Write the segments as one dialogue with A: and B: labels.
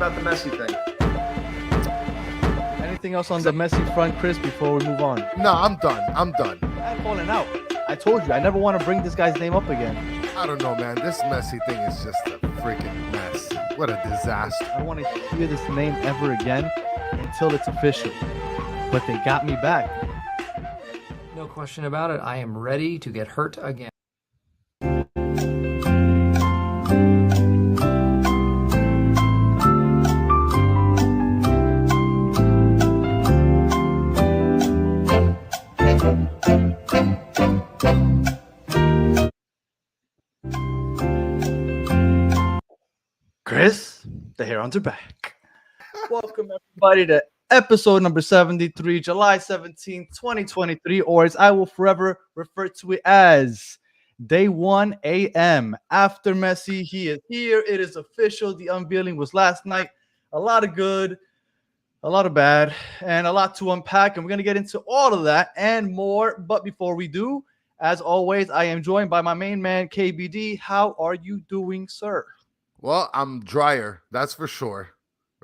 A: about the Messi thing?
B: Anything else on the Messi front, Chris, before we move on?
C: No, I'm done. I'm
B: falling out. I told you, I never want to bring this guy's name up again.
C: I don't know, man. This Messi thing is just a freaking mess. What a disaster.
B: I don't want to hear this name ever again until it's official. But they got me back.
D: No question about it. I am ready to get hurt again.
B: Chris, the Herons are back. Welcome, everybody, to episode number 73, July 17, 2023, or as I will forever refer to it as Day 1 a.m. After Messi, he is here. It is official. The unveiling was last night. A lot of good, a lot of bad, and a lot to unpack. And we're going to get into all of that and more. But before we do, as always, I am joined by my main man, KBD. How are you doing, sir?
C: Well, I'm drier, that's for sure,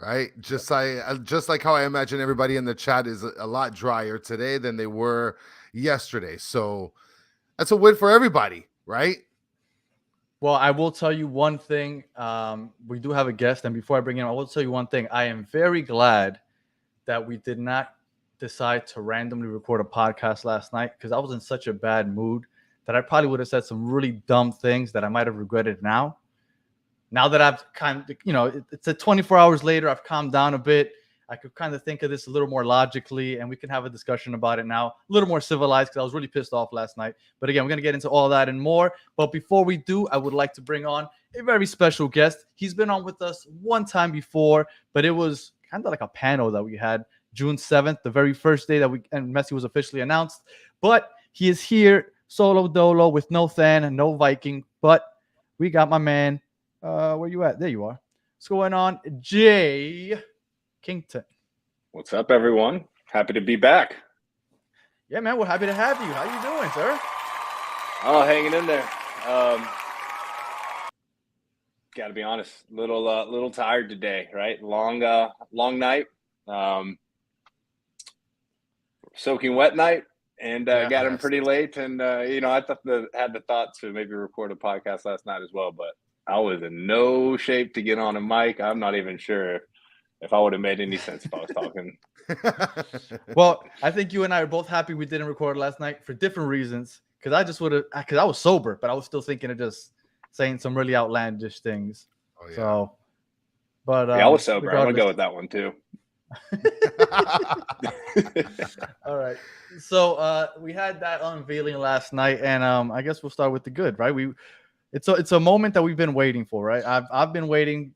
C: right? Just like how I imagine everybody in the chat is a lot drier today than they were yesterday. So that's a win for everybody, right?
B: Well, I will tell you one thing. We do have a guest, and before I bring him, I will tell you one thing. I am very glad that we did not decide to randomly record a podcast last night because I was in such a bad mood that I probably would have said some really dumb things that I might have regretted now. Now that I've it's 24 hours later, I've calmed down a bit. I could kind of think of this a little more logically, and we can have a discussion about it now, a little more civilized, because I was really pissed off last night. But again, we're going to get into all that and more. But before we do, I would like to bring on a very special guest. He's been on with us one time before, but it was kind of like a panel that we had June 7th, the very first day that Messi was officially announced. But he is here, solo dolo, with no Than and no Viking. But we got my man. Where you at? There you are. What's going on, Jay Kington?
E: What's up, everyone? Happy to be back.
B: Yeah, man, we're happy to have you. How you doing, sir?
E: Oh, hanging in there. Got to be honest, little tired today, right? Long night. Soaking wet night, and got him pretty late. And I had the thought to maybe record a podcast last night as well, but I was in no shape to get on a mic. I'm not even sure if I would have made any sense if I was talking.
B: Well, I think you and I are both happy we didn't record last night for different reasons. Because I was sober, but I was still thinking of just saying some really outlandish things. Oh, yeah. So, but
E: I was sober. I'm gonna go with that one too.
B: All right. So we had that unveiling last night, and I guess we'll start with the good, right? It's a moment that we've been waiting for, right? I've been waiting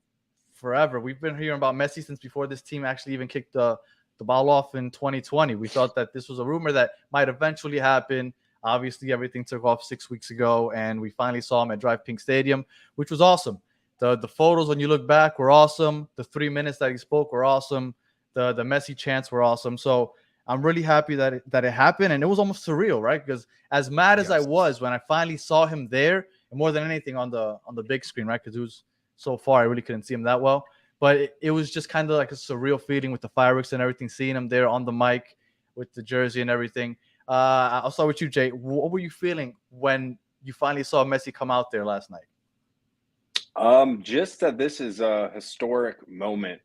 B: forever. We've been hearing about Messi since before this team actually even kicked the ball off in 2020. We thought that this was a rumor that might eventually happen. Obviously, everything took off 6 weeks ago, and we finally saw him at DRV Pink Stadium, which was awesome. The photos, when you look back, were awesome. The 3 minutes that he spoke were awesome. The Messi chants were awesome. So I'm really happy that it happened, and it was almost surreal, right? Because as mad as I was when I finally saw him there, and more than anything on the big screen, right? Because it was so far, I really couldn't see him that well. But it was just kind of like a surreal feeling with the fireworks and everything, seeing him there on the mic with the jersey and everything. I'll start with you, Jay. What were you feeling when you finally saw Messi come out there last night?
E: Just that this is a historic moment,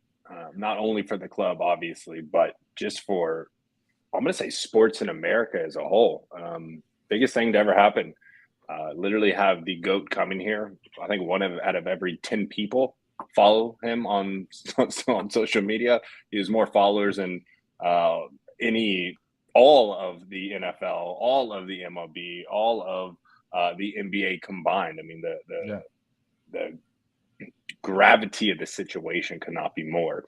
E: not only for the club, obviously, but just for, I'm going to say, sports in America as a whole. Biggest thing to ever happen. Literally have the GOAT coming here. I think one out of every 10 people follow him on social media. He has more followers than all of the NFL, all of the MLB, all of the NBA combined. I mean, the gravity of the situation could not be more.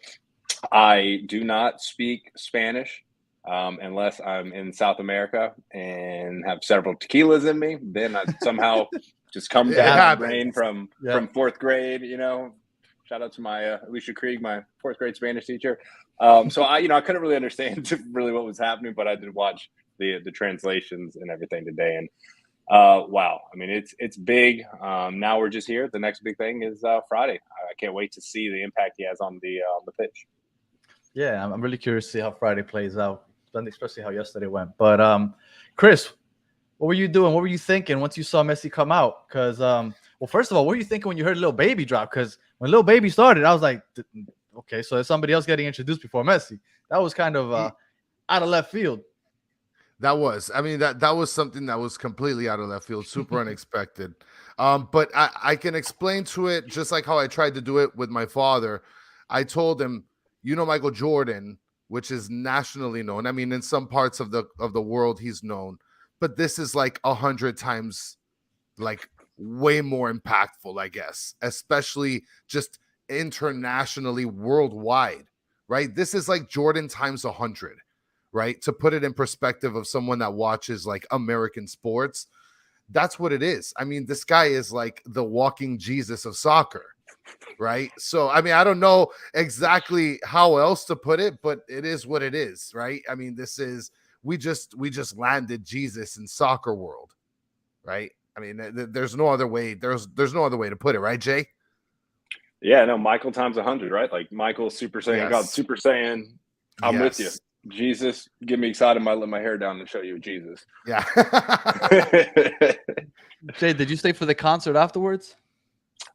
E: I do not speak Spanish unless I'm in South America and have several tequilas in me. Then I somehow just come down my brain from fourth grade. Shout out to my Alicia Krieg, my fourth grade Spanish teacher. So I couldn't really understand really what was happening, but I did watch the translations and everything today. And Wow. I mean, it's big. Now we're just here. The next big thing is Friday. I can't wait to see the impact he has on the pitch.
B: Yeah, I'm really curious to see how Friday plays out, especially how yesterday went. But Chris, what were you doing? What were you thinking once you saw Messi come out? Because well, first of all, what were you thinking when you heard Little Baby drop? Because when Little Baby started, I was like, okay, so there's somebody else getting introduced before Messi. That was kind of out of left field.
C: That was, I mean, that was something that was completely out of left field, super unexpected. But I can explain to it just like how I tried to do it with my father. I told him, Michael Jordan, which is nationally known. I mean, in some parts of the world, he's known, but this is like 100 times, like way more impactful, I guess, especially just internationally, worldwide, right? This is like Jordan times 100. Right? To put it in perspective of someone that watches like American sports, that's what it is. I mean, this guy is like the walking Jesus of soccer, right? So, I mean, I don't know exactly how else to put it, but it is what it is, right? I mean, we just landed Jesus in soccer world, right? I mean, there's no other way. There's no other way to put it, right, Jay?
E: Yeah, no, Michael times 100, right? Like Michael Super Saiyan,
C: Yes.
E: God Super Saiyan. I'm with you.
C: Yes.
E: Jesus, get me excited. Might let my hair down and show you Jesus.
C: Yeah.
B: Jay, did you stay for the concert afterwards?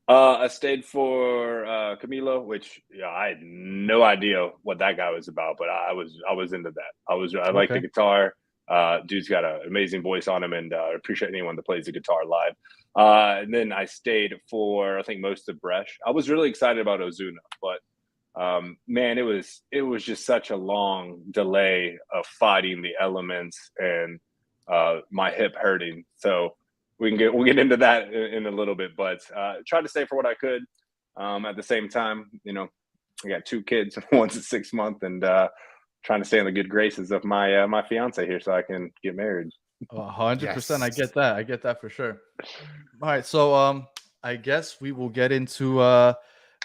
E: I stayed for Camilo, which I had no idea what that guy was about, but I was into that. I like the guitar. Dude's got an amazing voice on him, and I appreciate anyone that plays the guitar live. And then I stayed for I think most of Bresh. I was really excited about Ozuna, but man, it was just such a long delay of fighting the elements and my hip hurting. So we'll get into that in a little bit, but tried to stay for what I could. At the same time, I got 2 kids, one's at 6 months, and trying to stay in the good graces of my my fiance here so I can get married.
B: 100%. I get that. I get that for sure. All right, so I guess we will get into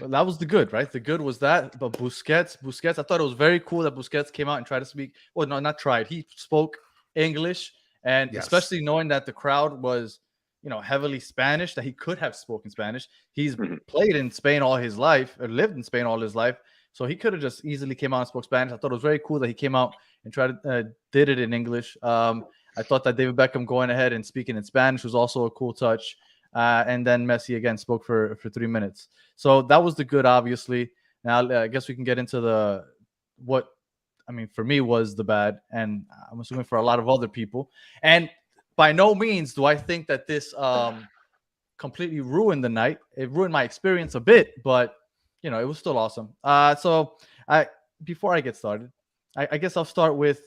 B: that was the good, right? The good was that, but Busquets. I thought it was very cool that Busquets came out and tried to speak. Well, no, not tried. He spoke English, and especially knowing that the crowd was, heavily Spanish, that he could have spoken Spanish. He's played in Spain all his life, or lived in Spain all his life, so he could have just easily came out and spoke Spanish. I thought it was very cool that he came out and tried to did it in English. I thought that David Beckham going ahead and speaking in Spanish was also a cool touch. And then Messi again spoke for 3 minutes. So that was the good, obviously. Now I guess we can get into for me was the bad, and I'm assuming for a lot of other people. And by no means do I think that this completely ruined the night. It ruined my experience a bit, but it was still awesome. So before I get started, I guess I'll start with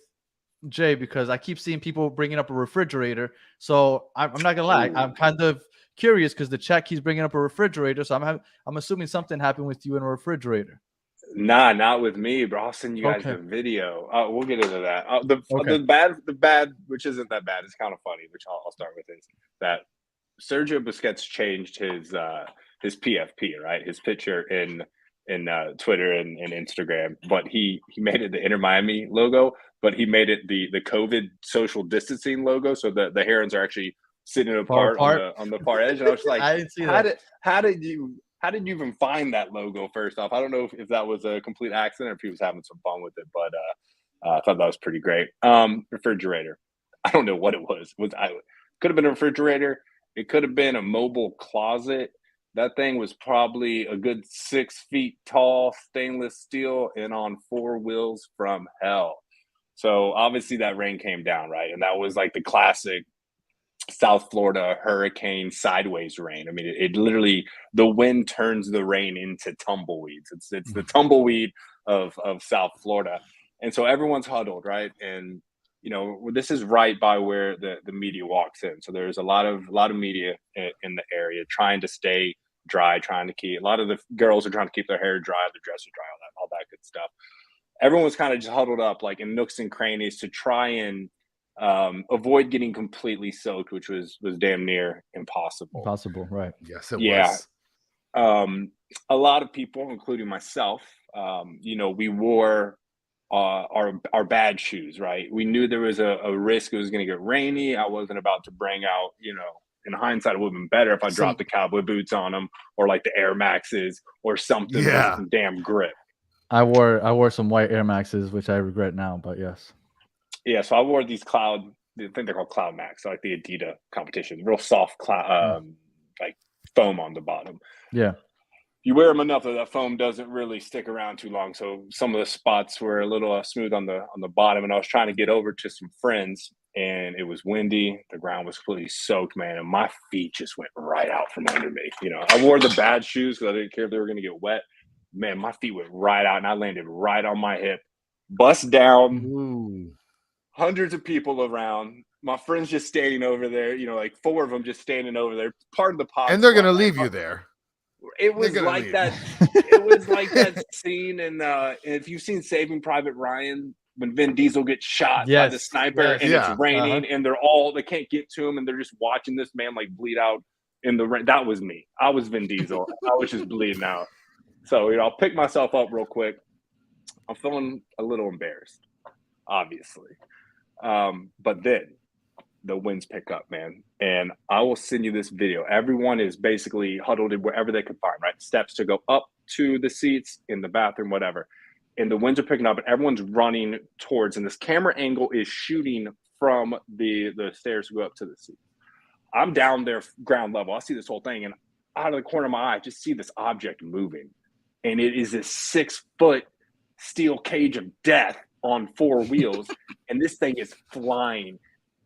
B: Jay, because I keep seeing people bringing up a refrigerator. So I'm not gonna lie, I'm kind of curious because the chat keeps bringing up a refrigerator. So I'm assuming something happened with you in a refrigerator.
E: Nah, not with me, bro. I'll send you guys the video. We'll get into that. The bad, which isn't that bad, it's kind of funny, which I'll start with, is that Sergio Busquets changed his PFP, right? His picture in Twitter and Instagram, but he made it the Inter Miami logo, but he made it the COVID social distancing logo, so the herons are actually sitting apart on the far edge. And I was like,
B: I didn't see that.
E: How did you even find that logo? First off, I don't know if that was a complete accident or if he was having some fun with it, but I thought that was pretty great. Refrigerator. I don't know what it was. Could have been a refrigerator. It could have been a mobile closet. That thing was probably a good 6 feet tall, stainless steel, and on 4 wheels from hell. So obviously that rain came down, right? And that was like the classic South Florida hurricane sideways rain. I mean, it literally, the wind turns the rain into tumbleweeds. It's the tumbleweed of South Florida. And so everyone's huddled, right? And this is right by where the media walks in. So there's a lot of media in the area trying to stay dry, trying to keep, a lot of the girls are trying to keep their hair dry, their dresses dry, all that good stuff. Everyone's kind of just huddled up like in nooks and crannies to try and avoid getting completely soaked, which was damn near impossible.
B: Right?
C: Yes, it was.
E: A lot of people, including myself, we wore our bad shoes, right? We knew there was a risk it was going to get rainy. I wasn't about to bring out, in hindsight, it would have been better if I dropped the cowboy boots on them or like the Air Maxes or something with some damn grip.
B: I wore some white Air Maxes, which I regret now, but yes.
E: Yeah, so I wore these I think they're called Cloud Max, like the Adidas competition, real soft cloud, like foam on the bottom.
B: Yeah.
E: You wear them enough that foam doesn't really stick around too long. So some of the spots were a little smooth on the bottom, and I was trying to get over to some friends, and it was windy. The ground was completely soaked, man, and my feet just went right out from under me. I wore the bad shoes because I didn't care if they were going to get wet. Man, my feet went right out, and I landed right on my hip, bust down.
C: Ooh.
E: Hundreds of people around. My friends just standing over there, like 4 of them just standing over there. Part of the pod.
C: And they're going to leave you there.
E: It was like that. It was like that scene in if you've seen Saving Private Ryan when Vin Diesel gets shot by the sniper and it's raining and they can't get to him and they're just watching this man like bleed out in the rain. That was me. I was Vin Diesel. I was just bleeding out. So I'll pick myself up real quick. I'm feeling a little embarrassed, obviously, but then the winds pick up, man. And I will send you this video. Everyone is basically huddled in wherever they can find, right? Steps to go up to the seats, in the bathroom, whatever. And the winds are picking up and everyone's running towards, and this camera angle is shooting from the stairs to go up to the seats. I'm down there ground level. I see this whole thing, and out of the corner of my eye, I just see this object moving. And it is this 6-foot steel cage of death on 4 wheels. And this thing is flying.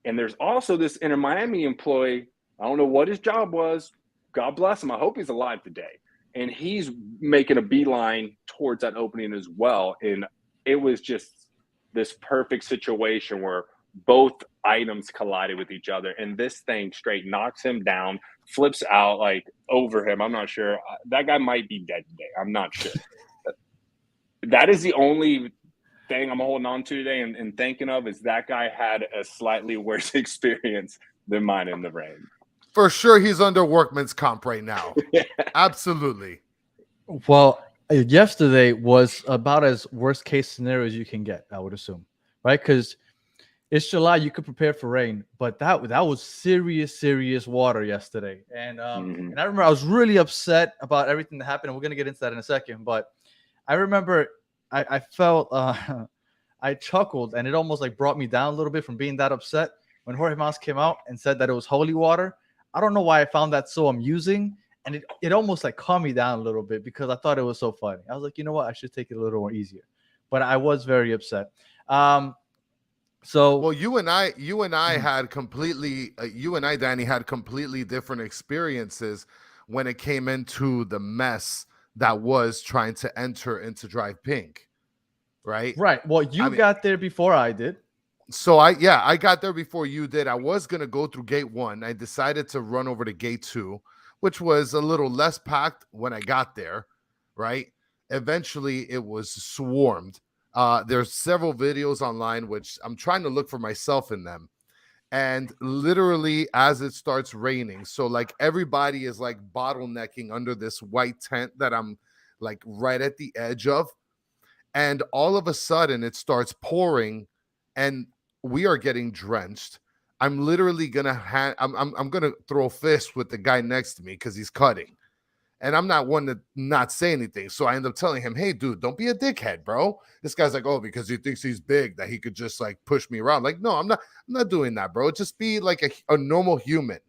E: And there's also this Inter Miami employee. I don't know what his job was. God bless him. I hope he's alive today. And he's making a beeline towards that opening as well. And it was just this perfect situation where both items collided with each other. And this thing straight knocks him down, flips out like over him. I'm not sure. That guy might be dead today. I'm not sure. That is the only thing I'm holding on to today and thinking of is that guy had a slightly worse experience than mine in the rain.
C: For sure, he's under workman's comp right now.
E: Yeah.
C: Absolutely.
B: Well, yesterday was about as worst case scenario as you can get, I would assume, right? Because it's July, you could prepare for rain, but that was serious water yesterday. And and I remember I was really upset about everything that happened. And we're gonna get into that in a second, but I remember I felt I chuckled, and it almost like brought me down a little bit from being that upset when Jorge Mas came out and said that it was holy water. I don't know why I found that so amusing, and it almost like calmed me down a little bit because I thought it was so funny. I was like, you know what, I should take it a little more easier, but I was very upset. So
C: well, you and I had completely, you and I, Danny, had completely different experiences when it came into the mess that was trying to enter into Drive Pink, right?
B: Right. Well, you got there before I did.
C: So I got there before you did. I was going to go through gate 1. I decided to run over to gate 2, which was a little less packed when I got there, right? Eventually it was swarmed. There's several videos online, which I'm trying to look for myself in them. And literally as it starts raining, so like everybody is like bottlenecking under this white tent that I'm like right at the edge of. And all of a sudden it starts pouring and we are getting drenched. I'm literally going to I'm going to throw a fist with the guy next to me because he's cutting. And I'm not one to not say anything. So I end up telling him, hey, dude, don't be a dickhead, bro. This guy's like, oh, because he thinks he's big, that he could just like push me around. Like, no, I'm not doing that, bro. Just be like a normal human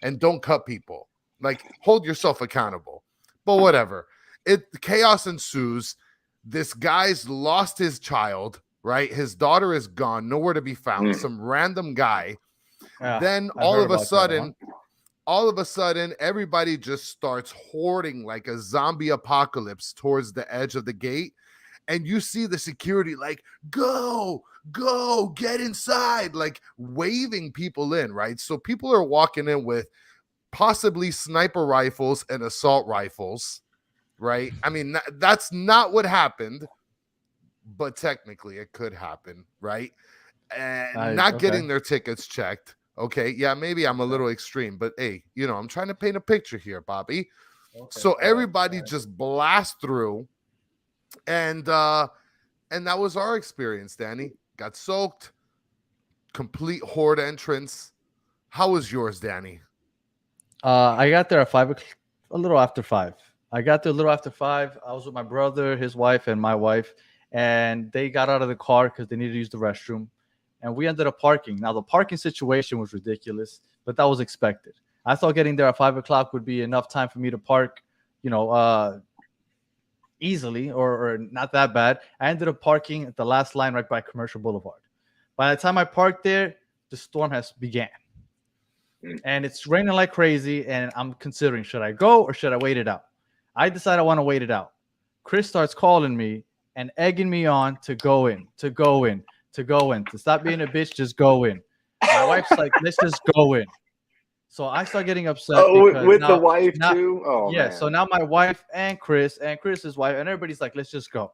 C: and don't cut people. Like, hold yourself accountable. But whatever. Chaos ensues. This guy's lost his child, right? His daughter is gone, nowhere to be found. Some random guy. Then all of a sudden, everybody just starts hoarding like a zombie apocalypse towards the edge of the gate. And you see the security like, go, get inside, like waving people in, right? So people are walking in with possibly sniper rifles and assault rifles, right? I mean, that's not what happened, but technically it could happen, right? And not getting their tickets checked. Okay, yeah, maybe I'm a little extreme, but hey, I'm trying to paint a picture here, Bobby. Okay, so everybody just blasts through, and And that was our experience, Danny. Got soaked, complete horde entrance. How was yours, Danny?
B: I got there at a little after 5. I got there a little after 5. I was with my brother, his wife, and my wife, and they got out of the car because they needed to use the restroom, and we ended up parking. Now the parking situation was ridiculous, but that was expected. I thought getting there at 5 o'clock would be enough time for me to park, easily or not that bad. I ended up parking at the last line right by Commercial Boulevard. By the time I parked there, the storm has began. And it's raining like crazy, and I'm considering, should I go or should I wait it out? I decide I want to wait it out. Chris starts calling me and egging me on to go in, to stop being a bitch, just go in. My wife's like, let's just go in. So I start getting upset.
E: With the wife too? Oh,
B: yeah,
E: man.
B: so now my wife and Chris's wife, and everybody's like, let's just go.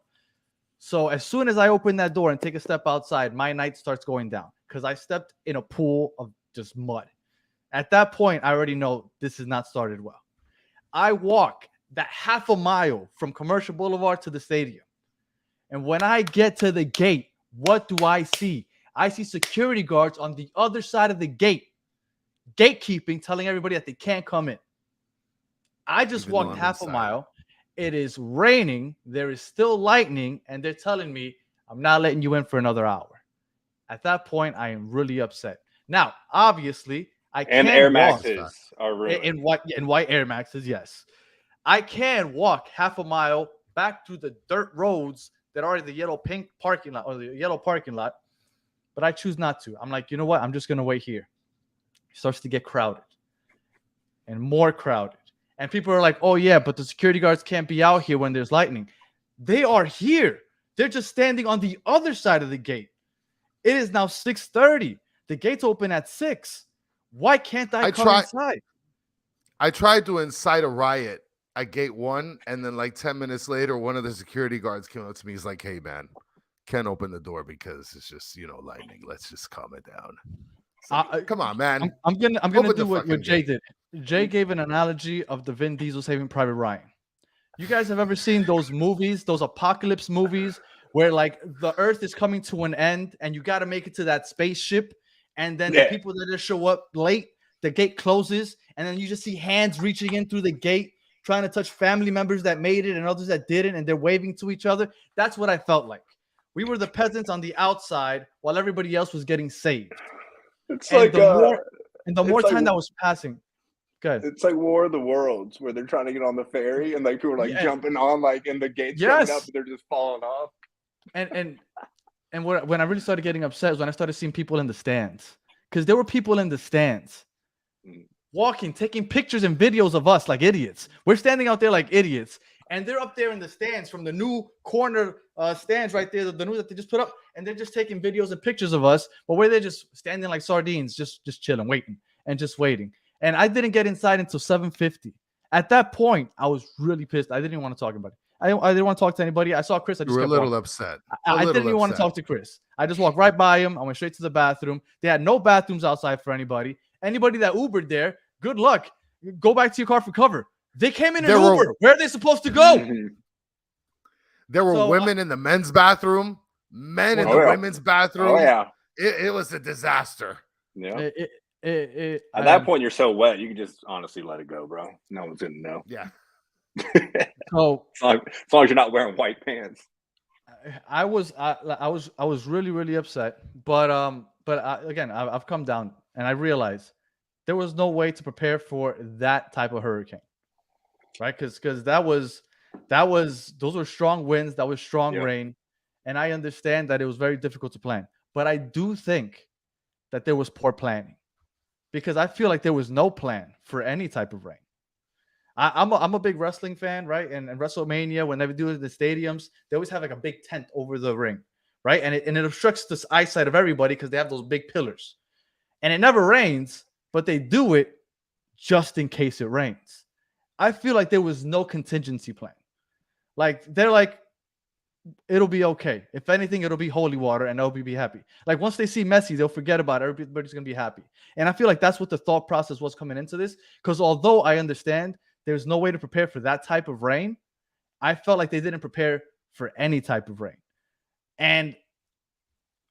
B: So as soon as I open that door and take a step outside, my night starts going down because I stepped in a pool of just mud. At that point, I already know this has not started well. I walk that half a mile from Commercial Boulevard to the stadium. And when I get to the gate, what do I see? I see security guards on the other side of the gate, gatekeeping, telling everybody that they can't come in. I just walked half a mile. It is raining. There is still lightning. And they're telling me, I'm not letting you in for another hour. At that point, I am really upset. Now, obviously, I can't
E: Air
B: walk.
E: Maxes are ruined.
B: In white Air Maxes, yes. I can walk half a mile back through the dirt roads that are the yellow-pink parking lot or the yellow parking lot, but I choose not to. I'm like, you know what? I'm just going to wait here. It starts to get crowded and more crowded. And people are like, oh, yeah, but the security guards can't be out here when there's lightning. They are here. They're just standing on the other side of the gate. It is now 6:30. The gates open at 6. Why can't I come inside?
C: I tried to incite a riot at gate 1, and then like 10 minutes later, one of the security guards came up to me. He's like, hey, man, can't open the door because it's just, lightning. Let's just calm it down. Like, come on, man.
B: I'm gonna do what Jay did. Jay gave an analogy of the Vin Diesel Saving Private Ryan. You guys have ever seen those movies, those apocalypse movies, where like the Earth is coming to an end and you got to make it to that spaceship, and then the people that just show up late, the gate closes, and then you just see hands reaching in through the gate, trying to touch family members that made it and others that didn't, and they're waving to each other. That's what I felt like. We were the peasants on the outside while everybody else was getting saved.
E: It's
B: and
E: like
B: the more time that was passing. Good.
E: It's like War of the Worlds where they're trying to get on the ferry and like people are like jumping on like and the gates coming up and they're just falling off.
B: And when I really started getting upset was when I started seeing people in the stands, because there were people in the stands walking, taking pictures and videos of us like idiots. We're standing out there like idiots, and they're up there in the stands from the new corner stands right there, the new that they just put up, and they're just taking videos and pictures of us, but where they're just standing like sardines, just chilling, waiting and just waiting. And I didn't get inside until 7:50. At that point, I was really pissed. I didn't even want to talk about it. I didn't want to talk to anybody. I saw Chris. I just
C: you were
B: kept
C: a little
B: walking.
C: upset.
B: I didn't even want to talk to Chris. I just walked right by him. I went straight to the bathroom. They had no bathrooms outside for anybody. Anybody that Ubered there, good luck. Go back to your car for cover. They came in an Uber. Where are they supposed to go?
C: There were women in the men's bathroom, men in the women's bathroom.
E: Oh, yeah.
C: It was a disaster.
E: Yeah. At that point, you're so wet, you can just honestly let it go, bro. No one's gonna know.
C: Yeah.
B: So
E: as long as you're not wearing white pants.
B: I was really, really upset, but again, I've come down and I realized there was no way to prepare for that type of hurricane, right? Because those were strong winds, that was strong rain, and I understand that it was very difficult to plan. But I do think that there was poor planning, because I feel like there was no plan for any type of rain. I'm a big wrestling fan, right? And WrestleMania, when they do it in the stadiums, they always have like a big tent over the ring, right? And it obstructs the eyesight of everybody because they have those big pillars. And it never rains, but they do it just in case it rains. I feel like there was no contingency plan. Like, they're like, it'll be okay. If anything, it'll be holy water and they'll be happy. Like, once they see Messi, they'll forget about it. Everybody's going to be happy. And I feel like that's what the thought process was coming into this. Because although I understand there's no way to prepare for that type of rain, I felt like they didn't prepare for any type of rain. And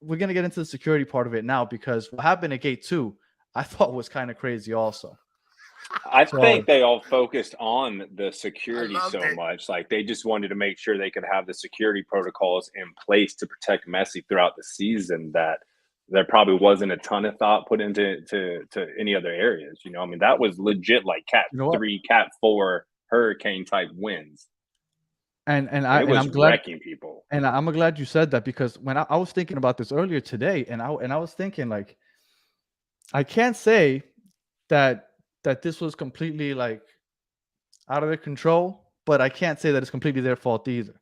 B: we're going to get into the security part of it now, because what happened at gate 2, I thought was kind of crazy also.
E: I
B: So-
E: think they all focused on the security
C: loved
E: so
C: it.
E: much. Like they just wanted to make sure they could have the security protocols in place to protect Messi throughout the season, that there probably wasn't a ton of thought put into to any other areas. You know, I mean, that was legit like Cat
B: You know what?
E: 3, Cat 4 hurricane type winds.
B: And
E: It
B: I'm
E: was
B: glad,
E: wrecking people.
B: and I'm glad you said that, because when I was thinking about this earlier today, and I was thinking, like, I can't say that this was completely like out of their control, but I can't say that it's completely their fault either.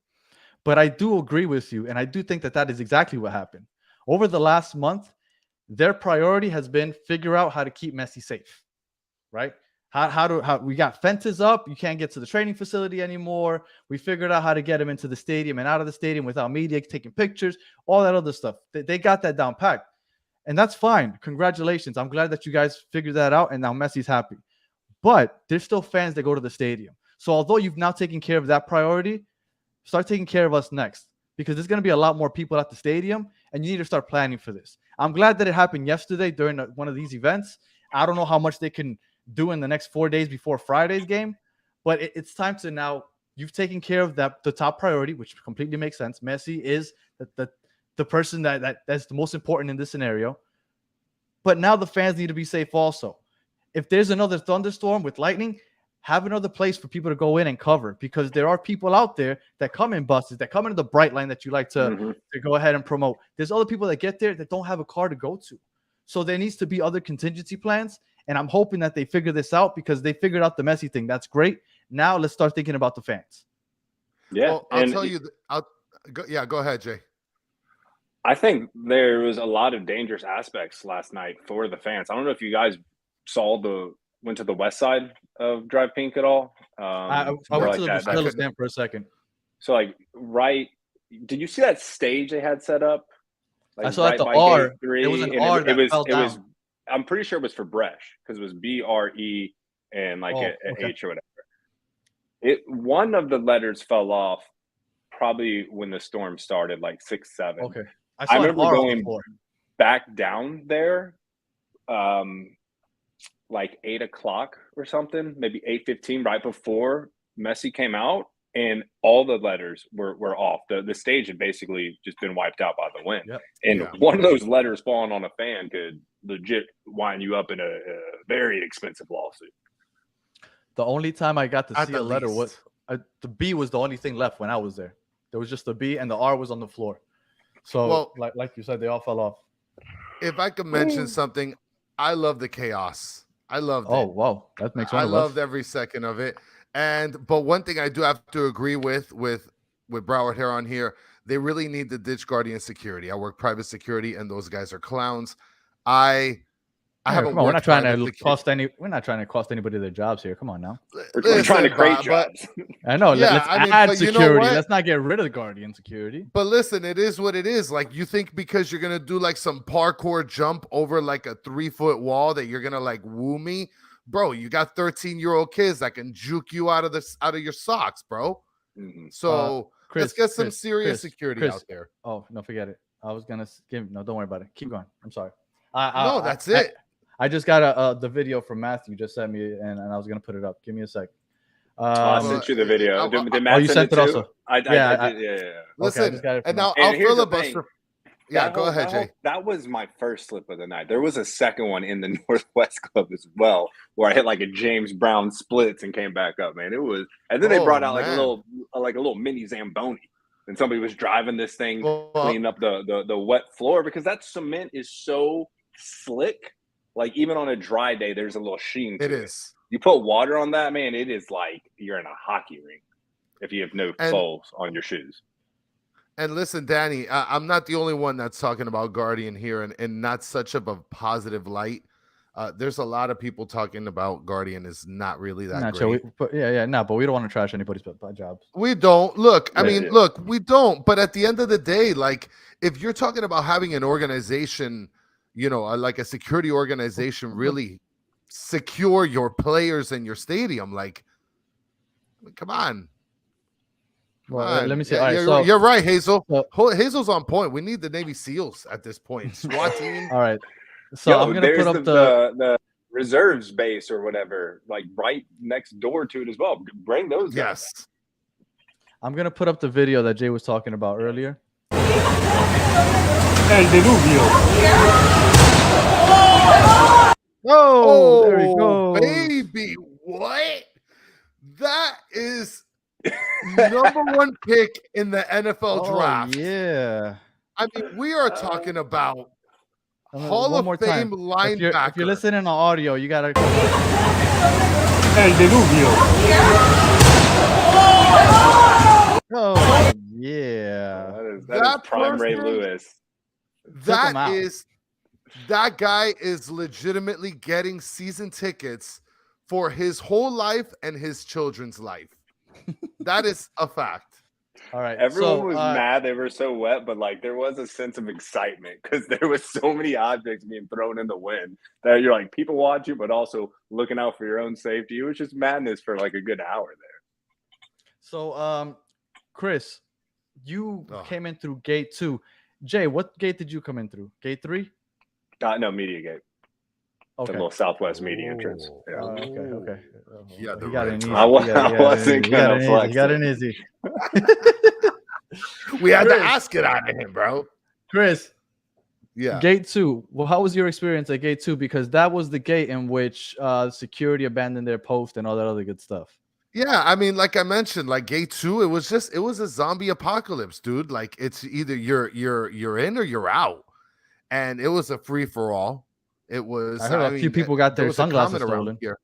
B: But I do agree with you, and I do think that that is exactly what happened. Over the last month, their priority has been figure out how to keep Messi safe, right? How we got fences up. You can't get to the training facility anymore. We figured out how to get him into the stadium and out of the stadium without media taking pictures, all that other stuff. They got that down packed. And that's fine. Congratulations. I'm glad that you guys figured that out, and now Messi's happy. But there's still fans that go to the stadium. So although you've now taken care of that priority, start taking care of us next, because there's going to be a lot more people at the stadium, and you need to start planning for this. I'm glad that it happened yesterday during one of these events. I don't know how much they can do in the next 4 days before Friday's game, but it's time to now. You've taken care of that, the top priority, which completely makes sense. Messi is the person that's the most important in this scenario. But now the fans need to be safe also. If there's another thunderstorm with lightning, have another place for people to go in and cover, because there are people out there that come in buses, that come into the bright line that you like to go ahead and promote. There's other people that get there that don't have a car to go to. So there needs to be other contingency plans. And I'm hoping that they figure this out, because they figured out the Messi thing. That's great. Now let's start thinking about the fans.
E: Yeah.
C: Well, I'll tell you. Go ahead, Jay.
E: I think there was a lot of dangerous aspects last night for the fans. I don't know if you guys went to the west side of Drive Pink at all.
B: I went to the Busquests stand for a second.
E: So did you see that stage they had set up?
B: Like, I saw that the R.
E: It was an
B: R that fell down.
E: I'm pretty sure it was for Bresh, because it was BRE and like an H or whatever. One of the letters fell off probably when the storm started, like 6, 7.
B: Okay.
E: I remember going back down there, like 8 o'clock or something, maybe 8:15, right before Messi came out, and all the letters were off. The stage had basically just been wiped out by the wind.
B: Yep.
E: And one of those letters falling on a fan could legit wind you up in a very expensive lawsuit.
B: The only time I got to see a letter was the B was the only thing left when I was there. There was just the B, and the R was on the floor. So, like you said, they all fell off.
C: If I could mention something, I love the chaos. I loved it.
B: Oh, wow. That makes
C: I loved every second of it. But one thing I do have to agree with Broward Hair on here, they really need to ditch Guardian security. I work private security, and those guys are clowns. I haven't.
B: We're not trying to cost anybody their jobs here. Come on now.
E: We're trying to create jobs.
B: I know. Let's add security. Let's not get rid of the Guardian security.
C: But listen, it is what it is. Like, you think because you're gonna do like some parkour jump over like a 3-foot wall that you're gonna like woo me, bro? You got 13-year-old kids that can juke you out of your socks, bro. So let's get some serious security out there.
B: Oh no, forget it. I was gonna don't worry about it. Keep going. I'm sorry.
C: That's it.
B: I just got the video from Matthew just sent me, and I was gonna put it up. Give me a sec.
E: I sent you the video. Did Matt
B: you sent it also?
E: I did. Yeah.
C: Listen, and now I'll filibuster. Yeah, go ahead, Jay.
E: That was my first slip of the night. There was a second one in the Northwest Club as well, where I hit like a James Brown splits and came back up. Man, it was. And then they brought out like a little mini Zamboni, and somebody was driving this thing, cleaning up the wet floor, because that cement is so slick. Like, even on a dry day, there's a little sheen to it. It is. You put water on that, man, it is like you're in a hockey rink if you have no soles on your shoes.
C: And listen, Danny, I'm not the only one that's talking about Guardian here, and not such of a positive light. There's a lot of people talking about Guardian is not really that great.
B: But we don't want to trash anybody's jobs.
C: We don't. Look, we don't. But at the end of the day, like, if you're talking about having an organization, like a security organization, really secure your players and your stadium, like, come on.
B: Well, let me see.
C: Yeah,
B: All right,
C: you're right, Hazel.
B: so
C: Hazel's on point. We need the Navy SEALs at this point. SWAT team.
B: all right. So I'm gonna put
E: there's
B: up
E: the reserves base or whatever, like right next door to it as well. Bring those guys.
C: Yes.
B: I'm gonna put up the video that Jay was talking about earlier.
A: El diluvio.
B: Oh, there he
C: Oh,
B: goes.
C: baby. What? That is number one pick in the NFL draft.
B: Yeah.
C: I mean, we are talking about Hall
B: One
C: of
B: more
C: Fame
B: time.
C: linebacker.
B: If you're listening on audio, you gotta.
A: El diluvio.
B: Oh yeah.
E: That is prime Ray Lewis.
C: That guy is legitimately getting season tickets for his whole life and his children's life. That is a fact.
B: All right.
E: Everyone was mad they were so wet, but like there was a sense of excitement because there was so many objects being thrown in the wind that you're like people watching, but also looking out for your own safety. It was just madness for like a good hour there.
B: So, Chris, you came in through gate 2. Jay, what gate did you come in through? Gate 3?
E: No, Media Gate.
B: Okay.
E: The little Southwest Media entrance. Yeah.
B: Okay.
C: Yeah,
B: you got an easy.
E: I wasn't gonna flex.
B: You got an easy.
C: We had to ask it out of him, bro.
B: Chris.
C: Yeah.
B: Gate 2. Well, how was your experience at gate 2? Because that was the gate in which security abandoned their post and all that other good stuff.
C: Yeah, I mean, like I mentioned, like gate 2, it was a zombie apocalypse, dude. Like it's either you're in or you're out, and it was a free for all. It was.
B: I heard a few people got their sunglasses stolen.
C: Here.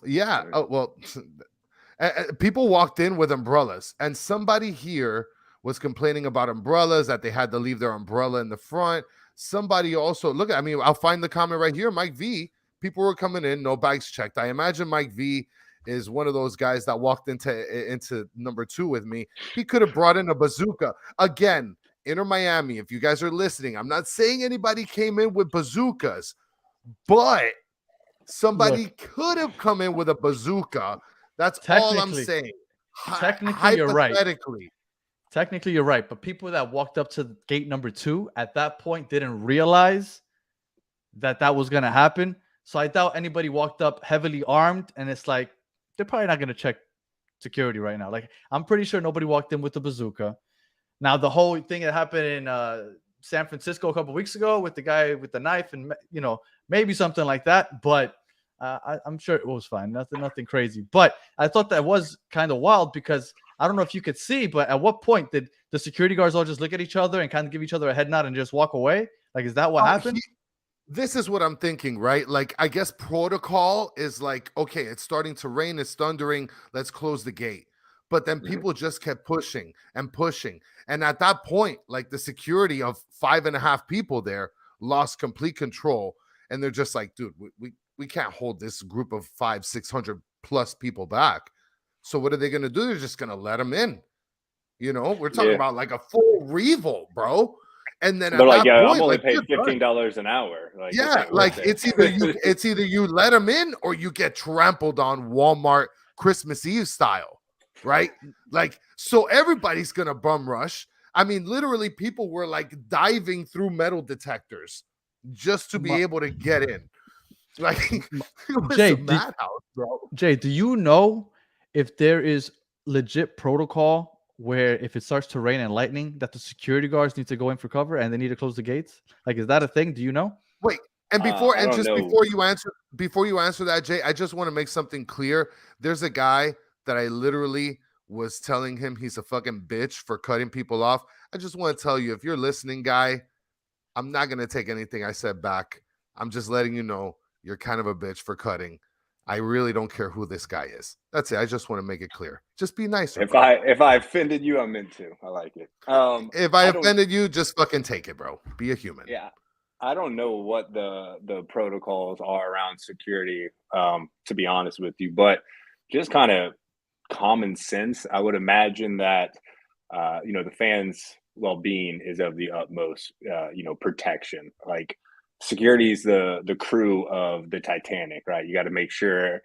C: Yeah. Oh well, people walked in with umbrellas, and somebody here was complaining about umbrellas that they had to leave their umbrella in the front. Somebody also I'll find the comment right here. Mike V. People were coming in, no bags checked. I imagine Mike V is one of those guys that walked into number 2 with me. He could have brought in a bazooka. Again, Inter Miami, if you guys are listening, I'm not saying anybody came in with bazookas, but somebody could have come in with a bazooka. That's all I'm saying.
B: Technically, you're right. Technically, you're right. But people that walked up to gate number 2 at that point didn't realize that was going to happen. So I doubt anybody walked up heavily armed, and it's like, they're probably not going to check security right now. Like, I'm pretty sure nobody walked in with a bazooka. Now, the whole thing that happened in San Francisco a couple weeks ago with the guy with the knife and, maybe something like that. But I'm sure it was fine. Nothing crazy. But I thought that was kind of wild because I don't know if you could see, but at what point did the security guards all just look at each other and kind of give each other a head nod and just walk away? Like, is that what happened?
C: This is what I'm thinking, right? Like, I guess protocol is like, okay, it's starting to rain, it's thundering, let's close the gate. But then people just kept pushing and pushing. And at that point, like the security of 5.5 people there lost complete control. And they're just like, dude, we can't hold this group of 500-600 plus people back. So what are they going to do? They're just going to let them in. We're talking about like a full revolt, bro. And then
E: they're like,
C: point,
E: I'm only paid $15 an hour. Like,
C: it's either you let them in or you get trampled on Walmart Christmas Eve style, right? Like, so everybody's gonna bum rush. I mean, literally, people were like diving through metal detectors just to be able to get in. Like, it was a madhouse, bro.
B: Jay, do you know if there is legit protocol where if it starts to rain and lightning, that the security guards need to go in for cover and they need to close the gates? Like, is that a thing? Do you know?
C: Wait, and before you answer that, Jay, I just want to make something clear. There's a guy that I literally was telling him he's a fucking bitch for cutting people off. I just want to tell you, if you're listening, guy, I'm not gonna take anything I said back. I'm just letting you know you're kind of a bitch for cutting. I really don't care who this guy is. That's it. I just want to make it clear. Just be nicer.
E: If I offended you, I meant to. I like it.
C: If I offended you, just fucking take it, bro. Be a human.
E: Yeah. I don't know what the protocols are around security, to be honest with you, but just kind of common sense. I would imagine that, the fans' well-being is of the utmost, protection. Like, security is the crew of the Titanic, right? You got to make sure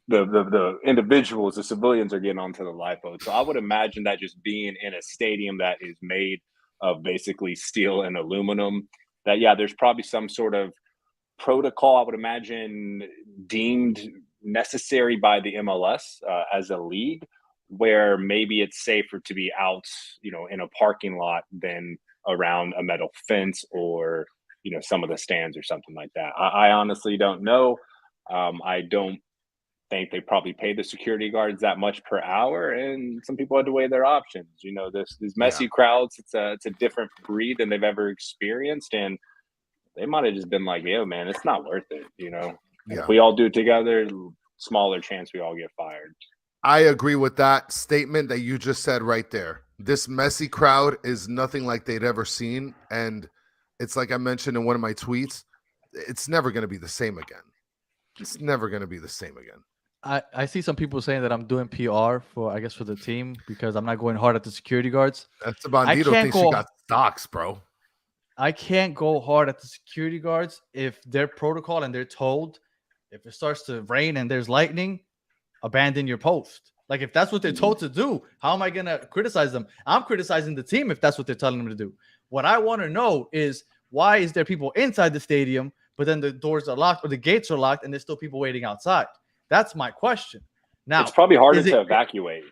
E: the individuals, the civilians are getting onto the lifeboat. So I would imagine that just being in a stadium that is made of basically steel and aluminum, that there's probably some sort of protocol, I would imagine, deemed necessary by the MLS as a league, where maybe it's safer to be out, in a parking lot than around a metal fence or, some of the stands or something like that. I honestly don't know. I don't think they probably pay the security guards that much per hour, and some people had to weigh their options. These Messi crowds, it's a different breed than they've ever experienced, and they might have just been like, "Yo, man, it's not worth it." If we all do it together, smaller chance we all get fired.
C: I agree with that statement that you just said right there. This Messi crowd is nothing like they'd ever seen, and it's like I mentioned in one of my tweets, it's never going to be the same again. It's never going to be the same again.
B: I see some people saying that I'm doing PR for the team because I'm not going hard at the security guards.
C: That's the Bandito thinks you got stocks, bro.
B: I can't go hard at the security guards if their protocol and they're told if it starts to rain and there's lightning, abandon your post. Like, if that's what they're told to do, how am I going to criticize them? I'm criticizing the team if that's what they're telling them to do. What I want to know is, why is there people inside the stadium, but then the doors are locked or the gates are locked and there's still people waiting outside? That's my question. Now,
E: it's probably harder to evacuate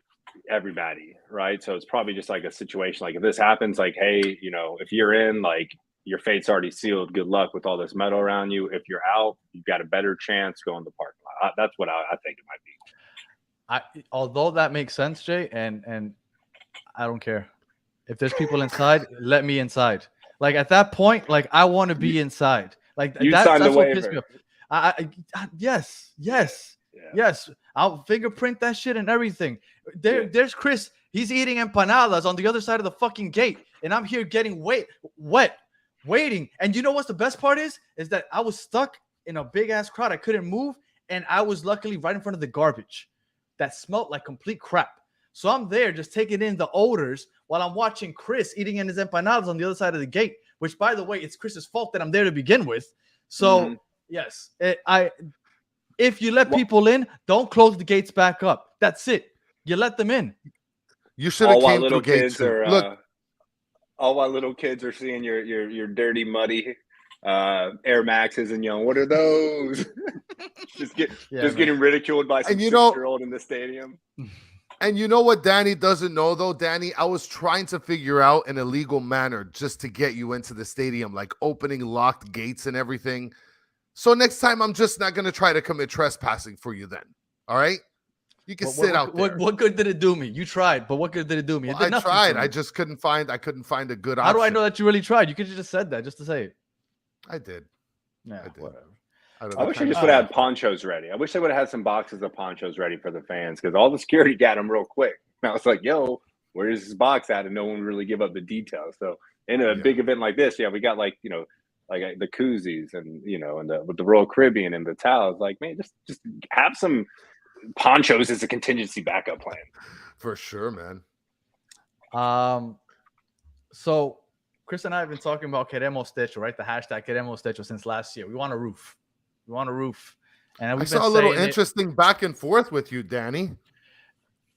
E: everybody, right? So it's probably just like a situation like, if this happens, like, hey, if you're in, like, your fate's already sealed. Good luck with all this metal around you. If you're out, you've got a better chance going to the parking lot. That's what I think it might be.
B: Although that makes sense, Jay, and I don't care if there's people inside. Let me inside. Like, at that point, like, I want to be inside. Like, that's what pissed me off. Yes. I'll fingerprint that shit and everything. There's Chris. He's eating empanadas on the other side of the fucking gate, and I'm here getting wet, waiting. And you know what's the best part is that I was stuck in a big ass crowd. I couldn't move, and I was luckily right in front of the garbage that smelled like complete crap. So I'm there just taking in the odors while I'm watching Chris eating in his empanadas on the other side of the gate, which, by the way, it's Chris's fault that I'm there to begin with. So, yes, if you let people in, don't close the gates back up. That's it. You let them in.
C: You should have came through gates.
E: Look, all my little kids are seeing your dirty, muddy Air Maxes, and what are those? getting ridiculed by some 6-year-old in the stadium.
C: And you know what Danny doesn't know, though? Danny, I was trying to figure out an illegal manner just to get you into the stadium, like opening locked gates and everything. So next time, I'm just not going to try to commit trespassing for you then. All right? You can sit out there.
B: What good did it do me? You tried, but what good did it do me? It did
C: I tried. I just couldn't find a good option.
B: How do I know that you really tried? You could have just said that just to say it.
C: I did.
B: Yeah,
C: I did.
B: Whatever.
E: I wish they just would have had ponchos ready. I wish they would have had some boxes of ponchos ready for the fans, because all the security got them real quick. And I was like, yo, where's this box at? And no one really give up the details. So in a big event like this, we got like the koozies and, and with the Royal Caribbean and the towels. Like, man, just have some ponchos as a contingency backup plan.
C: For sure, man.
B: So Chris and I have been talking about Queremos Techo, right? The hashtag Queremos Techo since last year. We want a roof. And
C: I saw a little interesting back and forth with you, Danny.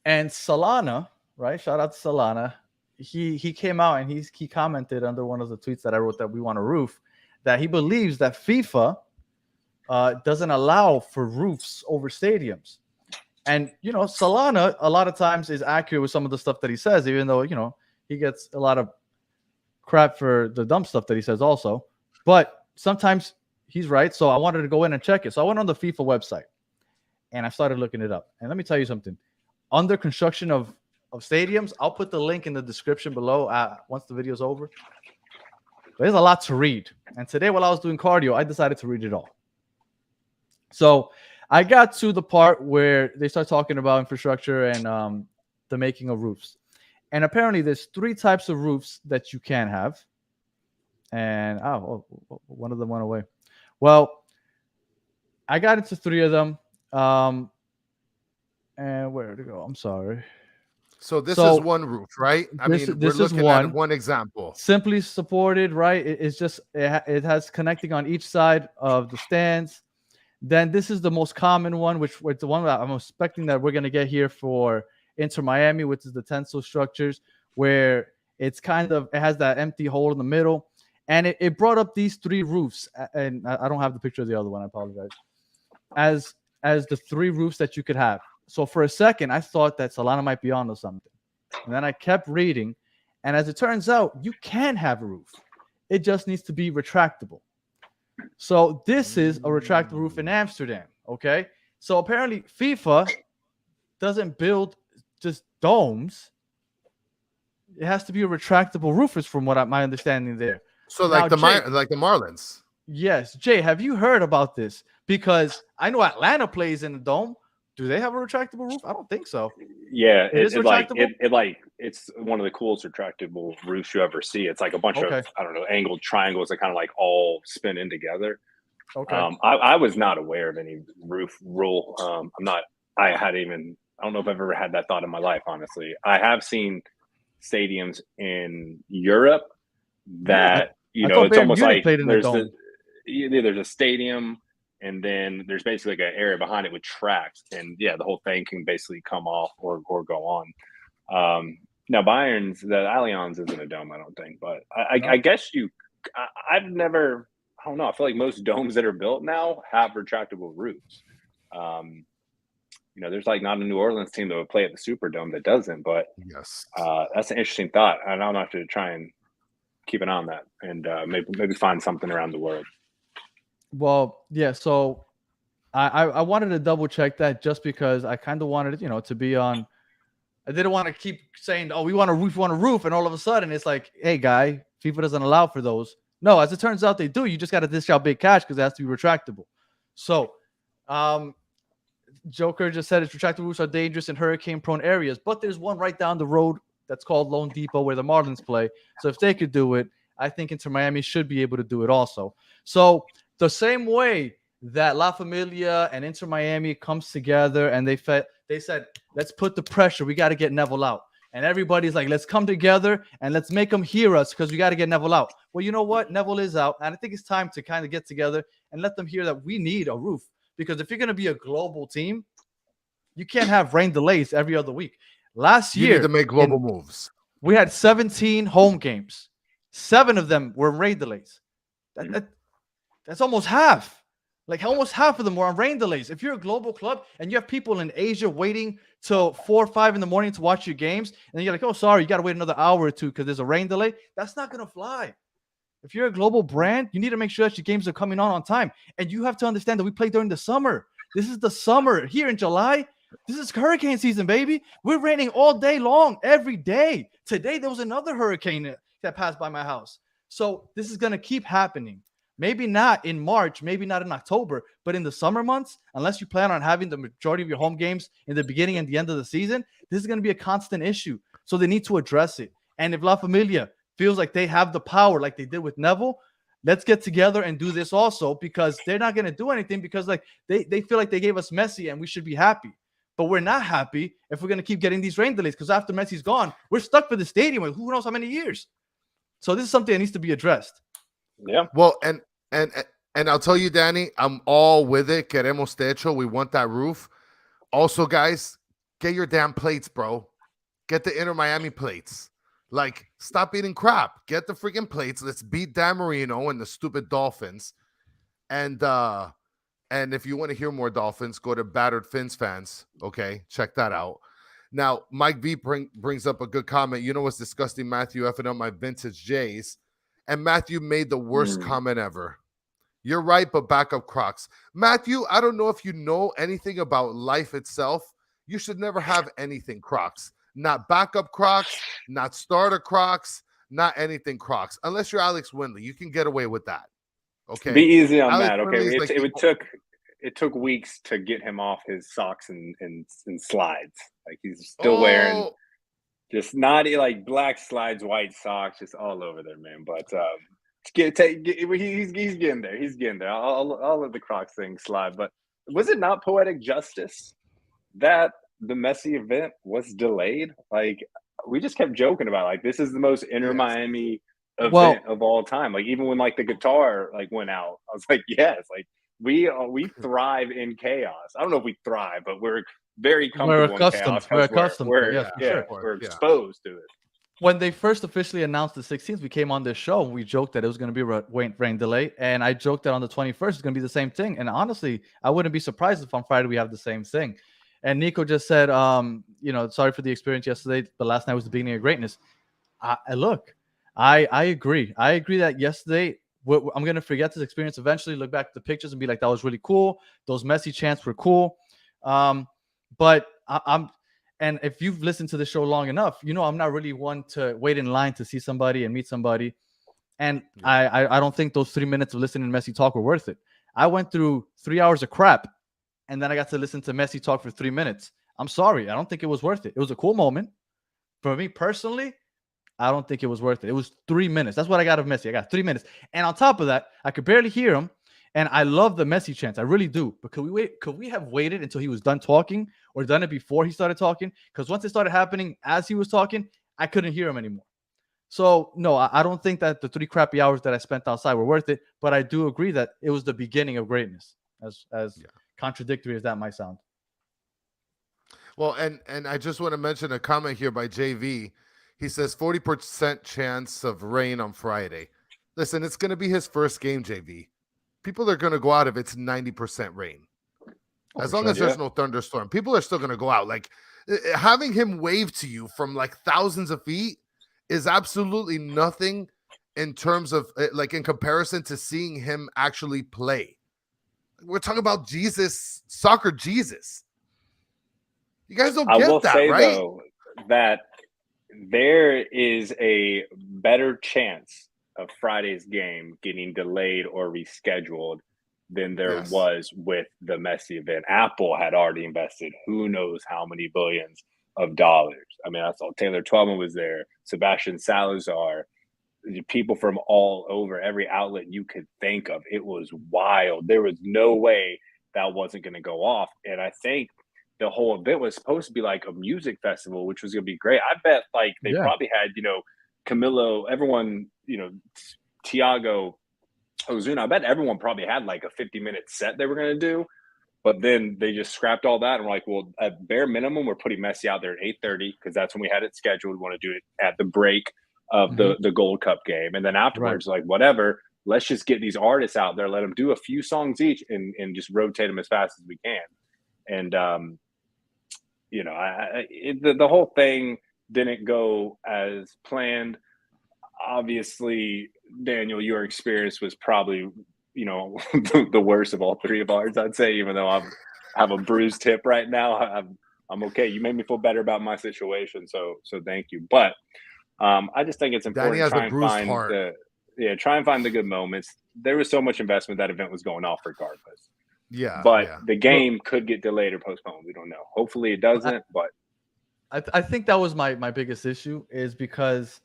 B: And Solana, right? Shout out to Solana. He came out and he commented under one of the tweets that I wrote that we want a roof, that he believes that FIFA doesn't allow for roofs over stadiums. And, Solana a lot of times is accurate with some of the stuff that he says, even though, he gets a lot of crap for the dumb stuff that he says also. But sometimes he's right. So I wanted to go in and check it. So I went on the FIFA website and I started looking it up. And let me tell you something. Under construction of stadiums, I'll put the link in the description below once the video's over. There's a lot to read. And today, while I was doing cardio, I decided to read it all. So I got to the part where they start talking about infrastructure and the making of roofs. And apparently there's 3 types of roofs that you can have. And one of them went away. Well, I got into 3 of them. And where to go? I'm sorry.
C: So this is one roof, right?
B: This
C: we're looking at one example.
B: Simply supported, right? It's just it has connecting on each side of the stands. Then this is the most common one, which was the one that I'm expecting that we're gonna get here for Inter Miami, which is the tensile structures, where it has that empty hole in the middle, and it brought up these 3 roofs, and I don't have the picture of the other one. I apologize. As the 3 roofs that you could have. So for a second, I thought that Solana might be onto something, and then I kept reading, and as it turns out, you can have a roof. It just needs to be retractable. So this is a retractable roof in Amsterdam. Okay, so apparently FIFA doesn't build just domes. It has to be a retractable roof, is from my understanding there.
C: So
B: Now,
C: like the
B: Jay,
C: Marlins.
B: Yes, Jay, have you heard about this? Because I know Atlanta plays in the dome. Do they have a retractable roof? I don't think so.
E: Yeah,
B: It's
E: it's one of the coolest retractable roofs you ever see. It's like a bunch of, I don't know, angled triangles that kind of like all spin in together.
B: Okay.
E: I was not aware of any roof rule. I don't know if I've ever had that thought in my life, honestly. I have seen stadiums in Europe that, it's almost like there's a stadium, and then there's basically like an area behind it with tracks, and the whole thing can basically come off or go on. Now Bayern's, the Allianz isn't a dome, I don't think, but I guess I've never, I don't know. I feel like most domes that are built now have retractable roofs. There's like not a New Orleans team that would play at the Superdome that doesn't, but
C: yes,
E: that's an interesting thought, and I'll have to try and keep an eye on that, and maybe find something around the world.
B: Well, yeah. So I wanted to double check that, just because I kind of wanted it, to be on. I didn't want to keep saying, "Oh, we want a roof," and all of a sudden it's like, "Hey, guy, FIFA doesn't allow for those." No, as it turns out, they do. You just got to dish out big cash because it has to be retractable. So, Joker just said its retractable roofs are dangerous in hurricane-prone areas, but there's one right down the road that's called Lone Depot where the Marlins play. So if they could do it, I think Inter Miami should be able to do it also. So the same way that La Familia and Inter Miami comes together and they said, let's put the pressure. We got to get Neville out. And everybody's like, let's come together and let's make them hear us because we got to get Neville out. Well, you know what? Neville is out. And I think it's time to kind of get together and let them hear that we need a roof. Because if you're going to be a global team, you can't have rain delays every other week. Last year,
C: you need to make global moves.
B: We had 17 home games. 7 of them were rain delays. That's almost half. Like almost half of them were on rain delays. If you're a global club and you have people in Asia waiting till 4 or 5 in the morning to watch your games, and you're like, oh, sorry, you got to wait another hour or 2 because there's a rain delay, that's not going to fly. If you're a global brand, you need to make sure that your games are coming on time. And you have to understand that we play during the summer. This is the summer. Here in July, this is hurricane season, baby. We're raining all day long, every day. Today, there was another hurricane that passed by my house. So this is going to keep happening. Maybe not in March, maybe not in October, but in the summer months, unless you plan on having the majority of your home games in the beginning and the end of the season, this is going to be a constant issue. So they need to address it. And if La Familia feels like they have the power like they did with Neville, let's get together and do this also, because they're not going to do anything because like they feel like they gave us Messi and we should be happy. But we're not happy if we're going to keep getting these rain delays, because after Messi's gone, we're stuck for the stadium with who knows how many years. So this is something that needs to be addressed.
E: Yeah.
C: Well, and I'll tell you, Danny, I'm all with it. Queremos techo. We want that roof. Also, guys, get your damn plates, bro. Get the Inter Miami plates. Like, stop eating crap. Get the freaking plates. Let's beat Dan Marino and the stupid Dolphins. And if you want to hear more Dolphins, go to Battered Fins Fans. Okay, check that out. Now, Mike V brings up a good comment. You know what's disgusting, Matthew, effing up my vintage J's. And Matthew made the worst comment ever. You're right, but backup Crocs. Matthew, I don't know if you know anything about life itself. You should never have anything Crocs. Not backup Crocs, not starter Crocs, not anything Crocs. Unless you're Alex Windley. You can get away with that. Okay.
E: Be easy on
C: Alex
E: that. Okay.
C: Windley's
E: It took weeks to get him off his socks and slides. Like he's still wearing just naughty like black slides, white socks, just all over there, man. But he's getting there. He's getting there. I'll let the Crocs thing slide. But was it not poetic justice that the Messi event was delayed? Like we just kept joking about like this is the most Inter Miami event of all time. Like even when like the guitar like went out, I was like, yes, like we thrive in chaos. I don't know if we thrive, but we're very
B: We're
E: comfortable in
B: accustomed.
E: chaos.
B: We're accustomed.
E: We're,
B: Yes, for sure.
E: we're exposed to it.
B: When they first officially announced the 16th, we came on this show and we joked that it was going to be a rain delay. And I joked that on the 21st, it's going to be the same thing. And honestly, I wouldn't be surprised if on Friday we have the same thing. And Nico just said, sorry for the experience yesterday, but last night was the beginning of greatness. I agree. I agree that yesterday, I'm going to forget this experience eventually, look back at the pictures and be like, that was really cool. Those Messi chants were cool. But and if you've listened to the show long enough, I'm not really one to wait in line to see somebody and meet somebody. And I don't think those 3 minutes of listening to Messi talk were worth it. I went through 3 hours of crap, and then I got to listen to Messi talk for 3 minutes. I'm sorry. I don't think it was worth it. It was a cool moment. For me personally, I don't think it was worth it. It was 3 minutes. That's what I got of Messi. I got 3 minutes. And on top of that, I could barely hear him. And I love the Messi chants. I really do. But could we have waited until he was done talking or done it before he started talking? Because once it started happening as he was talking, I couldn't hear him anymore. So, no, I don't think that the 3 crappy hours that I spent outside were worth it. But I do agree that it was the beginning of greatness, as contradictory as that might sound.
C: Well, and I just want to mention a comment here by JV. He says 40% chance of rain on Friday. Listen, it's going to be his first game, JV. People are going to go out if it's 90% rain. As long as there's no thunderstorm, people are still going to go out. Like, having him wave to you from like thousands of feet is absolutely nothing in terms of, like, in comparison to seeing him actually play. We're talking about Jesus, soccer Jesus. You guys don't get that, right? I will say,
E: though, that there is a better chance of Friday's game getting delayed or rescheduled than there was with the Messi event. Apple had already invested who knows how many billions of dollars. I mean, I saw Taylor Twellman was there, Sebastian Salazar, people from all over, every outlet you could think of. It was wild. There was no way that wasn't going to go off. And I think the whole event was supposed to be like a music festival, which was going to be great. I bet like they probably had, Camilo, everyone, Thiago Ozuna, I bet everyone probably had like a 50-minute set they were going to do. But then they just scrapped all that and were like, well, at bare minimum, we're putting Messi out there at 8:30 because that's when we had it scheduled. We want to do it at the break of the Gold Cup game. And then afterwards, like, whatever, let's just get these artists out there, let them do a few songs each and just rotate them as fast as we can. And, the whole thing didn't go as planned. Obviously, Daniel, your experience was probably, the worst of all three of ours, I'd say, even though I have a bruised hip right now. I'm okay. You made me feel better about my situation. So thank you. But I just think it's important to try and find the good moments. There was so much investment, that event was going off regardless. But the game could get delayed or postponed. We don't know. Hopefully it doesn't, but
B: I think that was my biggest issue, is because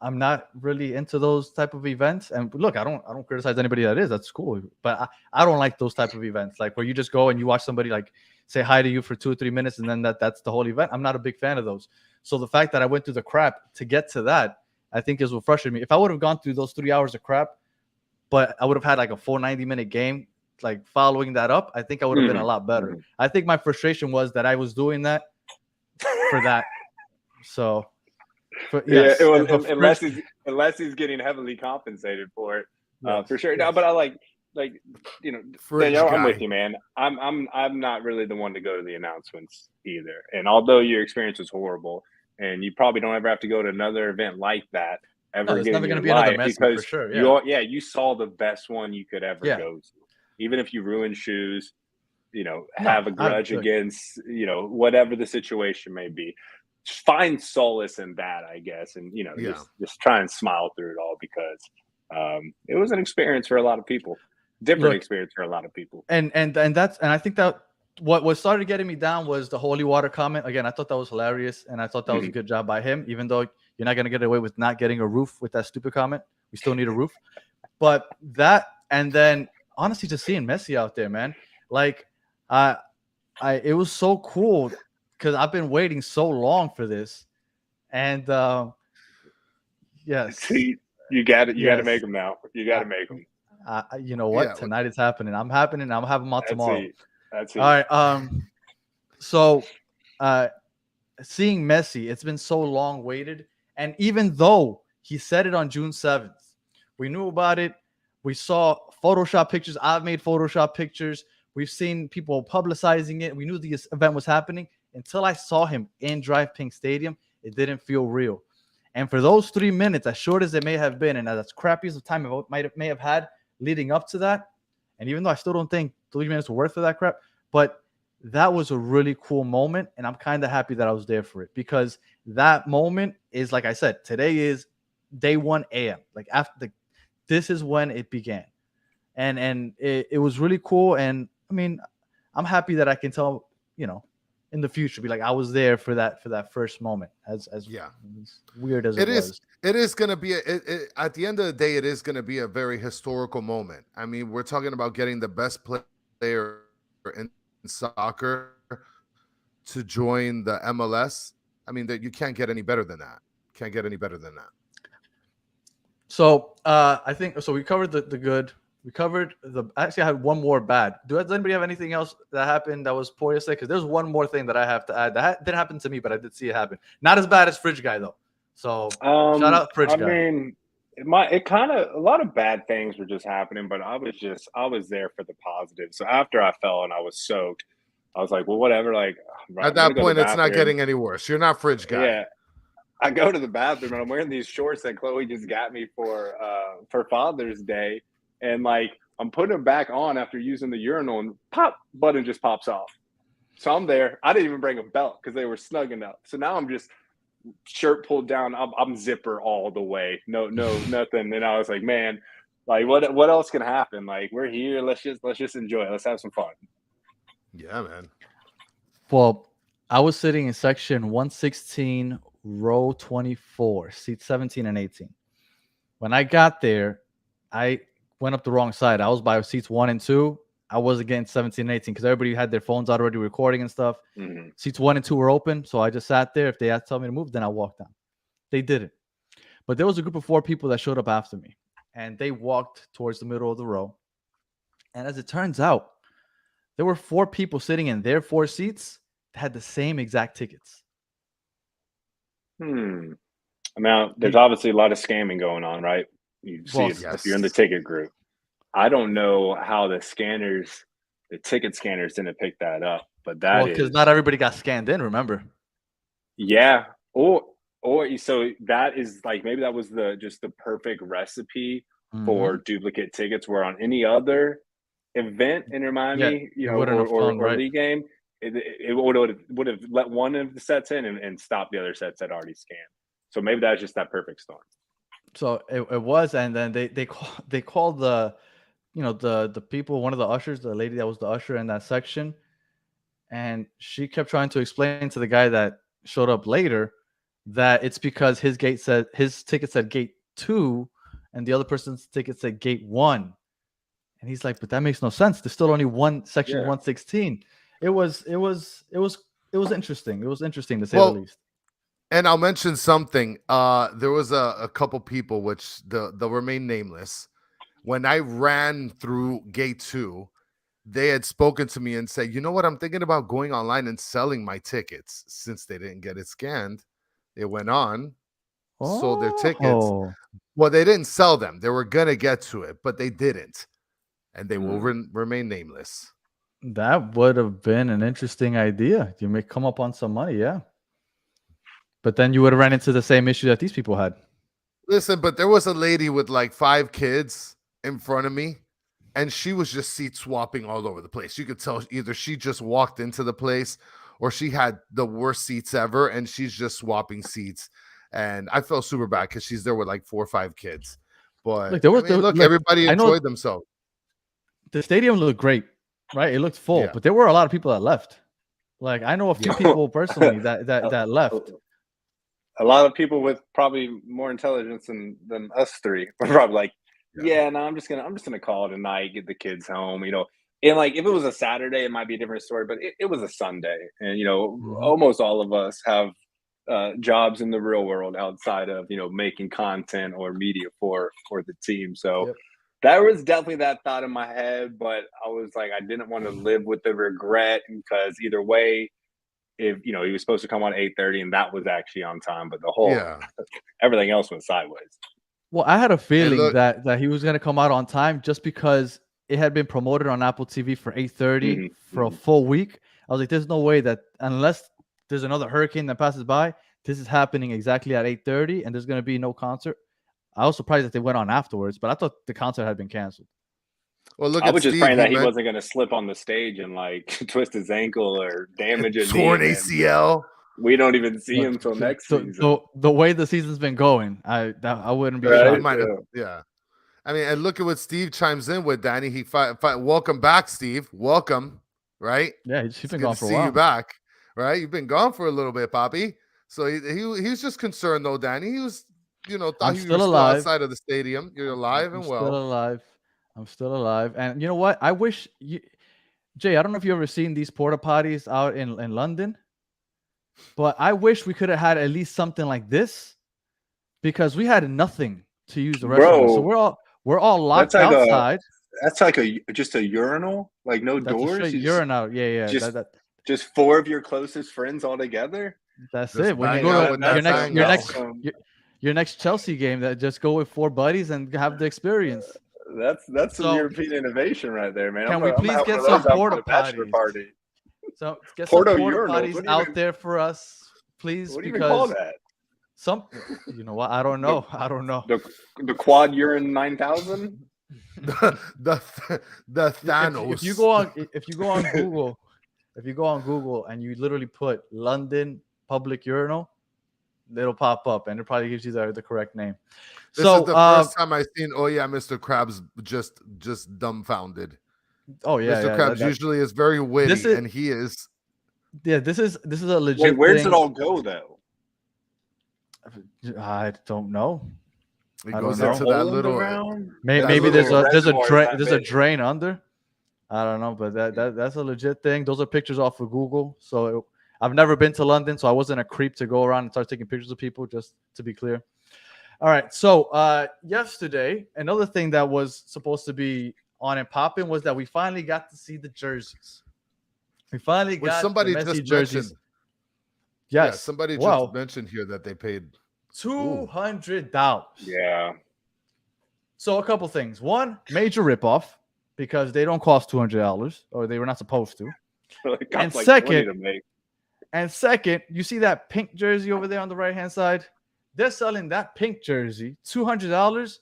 B: I'm not really into those type of events. And look, I don't criticize anybody that is. That's cool. But I don't like those type of events, like where you just go and you watch somebody like say hi to you for 2 or 3 minutes and then that's the whole event. I'm not a big fan of those. So the fact that I went through the crap to get to that, I think is what frustrated me. If I would have gone through those 3 hours of crap, but I would have had like a full 90-minute game, like following that up, I think I would have been a lot better. I think my frustration was that I was doing that for that. So
E: it was unless he's getting heavily compensated for it, for sure. No, but I like Daniel, I'm with you, man. I'm not really the one to go to the announcements either. And although your experience was horrible, and you probably don't ever have to go to another event like that ever again in your life, because for sure, you saw the best one you could ever go to. Even if you ruin shoes, have a grudge against, whatever the situation may be, find solace in that, I guess. And, just try and smile through it all, because it was an experience for a lot of people, experience for a lot of people. And
B: I think that what started getting me down was the holy water comment. Again, I thought that was hilarious. And I thought that was a good job by him, even though you're not going to get away with not getting a roof with that stupid comment. We still need a roof. But that, and then honestly, just seeing Messi out there, man, like it was so cool because I've been waiting so long for this. And yes,
E: see, you got to make them now. You got to make them.
B: You know what?
C: Yeah,
B: Tonight it's happening. I'm happening. I'm having them out
E: That's
B: tomorrow.
E: it. That's it.
B: All right. So, seeing Messi, it's been so long waited, and even though he said it on June 7th, we knew about it. We saw Photoshop pictures. I've made Photoshop pictures. We've seen people publicizing it. We knew this event was happening until I saw him in DRV Pink Stadium. It didn't feel real. And for those 3 minutes, as short as it may have been, and as crappy as the time it may have had leading up to that, and even though I still don't think 3 minutes were worth of that crap, but that was a really cool moment, and I'm kind of happy that I was there for it, because that moment is, like I said, today is day 1 a.m. Like after this is when it began, and it was really cool. And I mean, I'm happy that I can tell, in the future, be like, I was there for that first moment. As
C: yeah,
B: weird as it was.
C: It is going to be at the end of the day, it is going to be a very historical moment. I mean, we're talking about getting the best player in soccer to join the MLS. I mean, that you can't get any better than that. Can't get any better than that.
B: So I think so. We covered the good. We covered actually, I had one more bad. Does anybody have anything else that happened that was poor yesterday? Because there's one more thing that I have to add that didn't happen to me, but I did see it happen. Not as bad as Fridge Guy though. So shout out Fridge Guy.
E: I mean, it kind of, a lot of bad things were just happening, but I was there for the positive. So after I fell and I was soaked, I was like, well, whatever. Like
C: at that point, it's not getting any worse. You're not Fridge Guy.
E: Yeah. I go to the bathroom and I'm wearing these shorts that Chloe just got me for Father's Day. And like, I'm putting them back on after using the urinal, and button just pops off. So I'm there. I didn't even bring a belt because they were snug enough. So now I'm just shirt pulled down. I'm zipper all the way. No, nothing. And I was like, man, like what else can happen? Like, we're here. Let's just enjoy it. Let's have some fun.
C: Yeah, man.
B: Well, I was sitting in section 116, row 24, seats 17 and 18. When I got there, I went up the wrong side. I was by seats 1 and 2. I wasn't getting 17 and 18 because everybody had their phones out already recording and stuff.
E: Mm-hmm.
B: Seats 1 and 2 were open, so I just sat there. If they had to tell me to move, then I walked down. They didn't. But there was a group of 4 people that showed up after me, and they walked towards the middle of the row. And as it turns out, there were 4 people sitting in their 4 seats that had the same exact tickets.
E: Now, there's obviously a lot of scamming going on, right? You see it if you're in the ticket group. I don't know how the ticket scanners didn't pick that up, but
B: because not everybody got scanned in, remember?
E: Yeah. Or so that is like, maybe that was just the perfect recipe for duplicate tickets, where on any other event in Miami, or league game, it would have let one of the sets in and stopped the other sets that already scanned. So maybe that's just that perfect storm.
B: So it was, and then they called the people, one of the ushers, the lady that was the usher in that section, and she kept trying to explain to the guy that showed up later that it's because his ticket said gate 2 and the other person's ticket said gate 1. And he's like, but that makes no sense. There's still only one section 116. It was interesting. It was interesting to say the least.
C: And I'll mention something. There was a couple people, which they'll remain nameless. When I ran through gate 2, they had spoken to me and said, you know what? I'm thinking about going online and selling my tickets. Since they didn't get it scanned, they went on, sold their tickets. Well, they didn't sell them. They were going to get to it, but they didn't. And they will remain nameless.
B: That would have been an interesting idea. You may come up on some money, yeah. But then you would have ran into the same issue that these people had.
C: Listen, but there was a lady with like 5 kids in front of me, and she was just seat swapping all over the place. You could tell either she just walked into the place or she had the worst seats ever, and she's just swapping seats. And I felt super bad because she's there with like 4 or 5 kids. But everybody enjoyed themselves.
B: The stadium looked great, right? It looked full, but there were a lot of people that left. Like, I know a few people personally that left.
E: A lot of people with probably more intelligence than us 3 were probably like, I'm just gonna call it a night, get the kids home, And like, if it was a Saturday, it might be a different story, but it was a Sunday, and almost all of us have jobs in the real world outside of making content or media for the team. So That was definitely that thought in my head, but I was like, I didn't want to live with the regret because either way, if he was supposed to come on 8:30 and that was actually on time, but
C: Yeah.
E: everything else went sideways.
B: Well, I had a feeling
C: look-
B: that he was going to come out on time just because it had been promoted on Apple TV for 8:30 for a full week. I was like, there's no way that unless there's another hurricane that passes by, this is happening exactly at 8:30 and there's going to be no concert. I was surprised that they went on afterwards, but I thought the concert had been canceled.
C: Well, look
E: I
C: at
E: was just
C: Steve.
E: praying that he wasn't going to slip on the stage and like twist his ankle or damage a
C: torn
E: knee.
C: ACL.
E: We don't even see him till next season.
B: The way the season's been going, I wouldn't be
E: Right.
B: shocked.
C: Yeah. I mean, and look at what Steve chimes in with, Danny. He welcome back, Steve. Welcome, right?
B: Yeah, he's been
C: Good
B: gone
C: to
B: for a
C: see
B: while.
C: you back, right? You've been gone for a little bit, Poppy. So he was just concerned, though, Danny. He was, thought
B: I'm
C: you
B: still
C: were
B: alive.
C: still outside of the stadium. You're alive and well.
B: Still alive. I'm still alive. And you know what? I wish Jay, I don't know if you've ever seen these porta potties out in London, but I wish we could have had at least something like this because we had nothing to use the restroom. So we're all locked
E: That's like
B: outside.
E: That's like just a urinal, like no
B: That's a
E: doors.
B: straight
E: You
B: urine out. Yeah.
E: just four of your closest friends all together.
B: That's
C: Just
B: it. When you
C: bang
B: go
C: out
B: to
C: with that
B: your next Chelsea game, that just go with 4 buddies and have the experience.
E: That's some
B: So,
E: European innovation right there, man.
B: Can we please get some porta potties?
E: Party.
B: So get
E: Porta
B: some porta
E: urinals.
B: potties
E: What do you
B: out
E: even-
B: there for us, please.
E: What do you
B: because
E: even call that?
B: you know what? I don't know.
E: The quad urine 9000.
C: the Thanos.
B: If you go on Google and you literally put London public urinal, it'll pop up and it probably gives you the correct name.
C: This is the first time I've seen. Oh yeah, Mr. Krabs just dumbfounded.
B: Oh yeah,
C: Mr. Krabs usually is very witty, and he is.
B: Yeah, this is a legit.
E: Wait, where does
B: thing.
E: it all go though?
B: I don't know.
C: It
B: I
C: goes
B: don't
C: into
B: know.
C: that little.
B: Maybe there's
E: reservoir
B: a drain under. I don't know, but that's a legit thing. Those are pictures off of Google. So I've never been to London, so I wasn't a creep to go around and start taking pictures of people. Just to be clear. All right. So yesterday, another thing that was supposed to be on and popping was that we finally got to see the jerseys. We finally got
C: somebody
B: the Messi
C: just
B: jerseys.
C: mentioned.
B: Yes.
C: Yeah, somebody just mentioned here that they paid
B: $200.
E: Yeah.
B: So a couple things. One, major ripoff because they don't cost $200 or they were not supposed to. And second, you see that pink jersey over there on the right-hand side? They're selling that pink jersey, $200.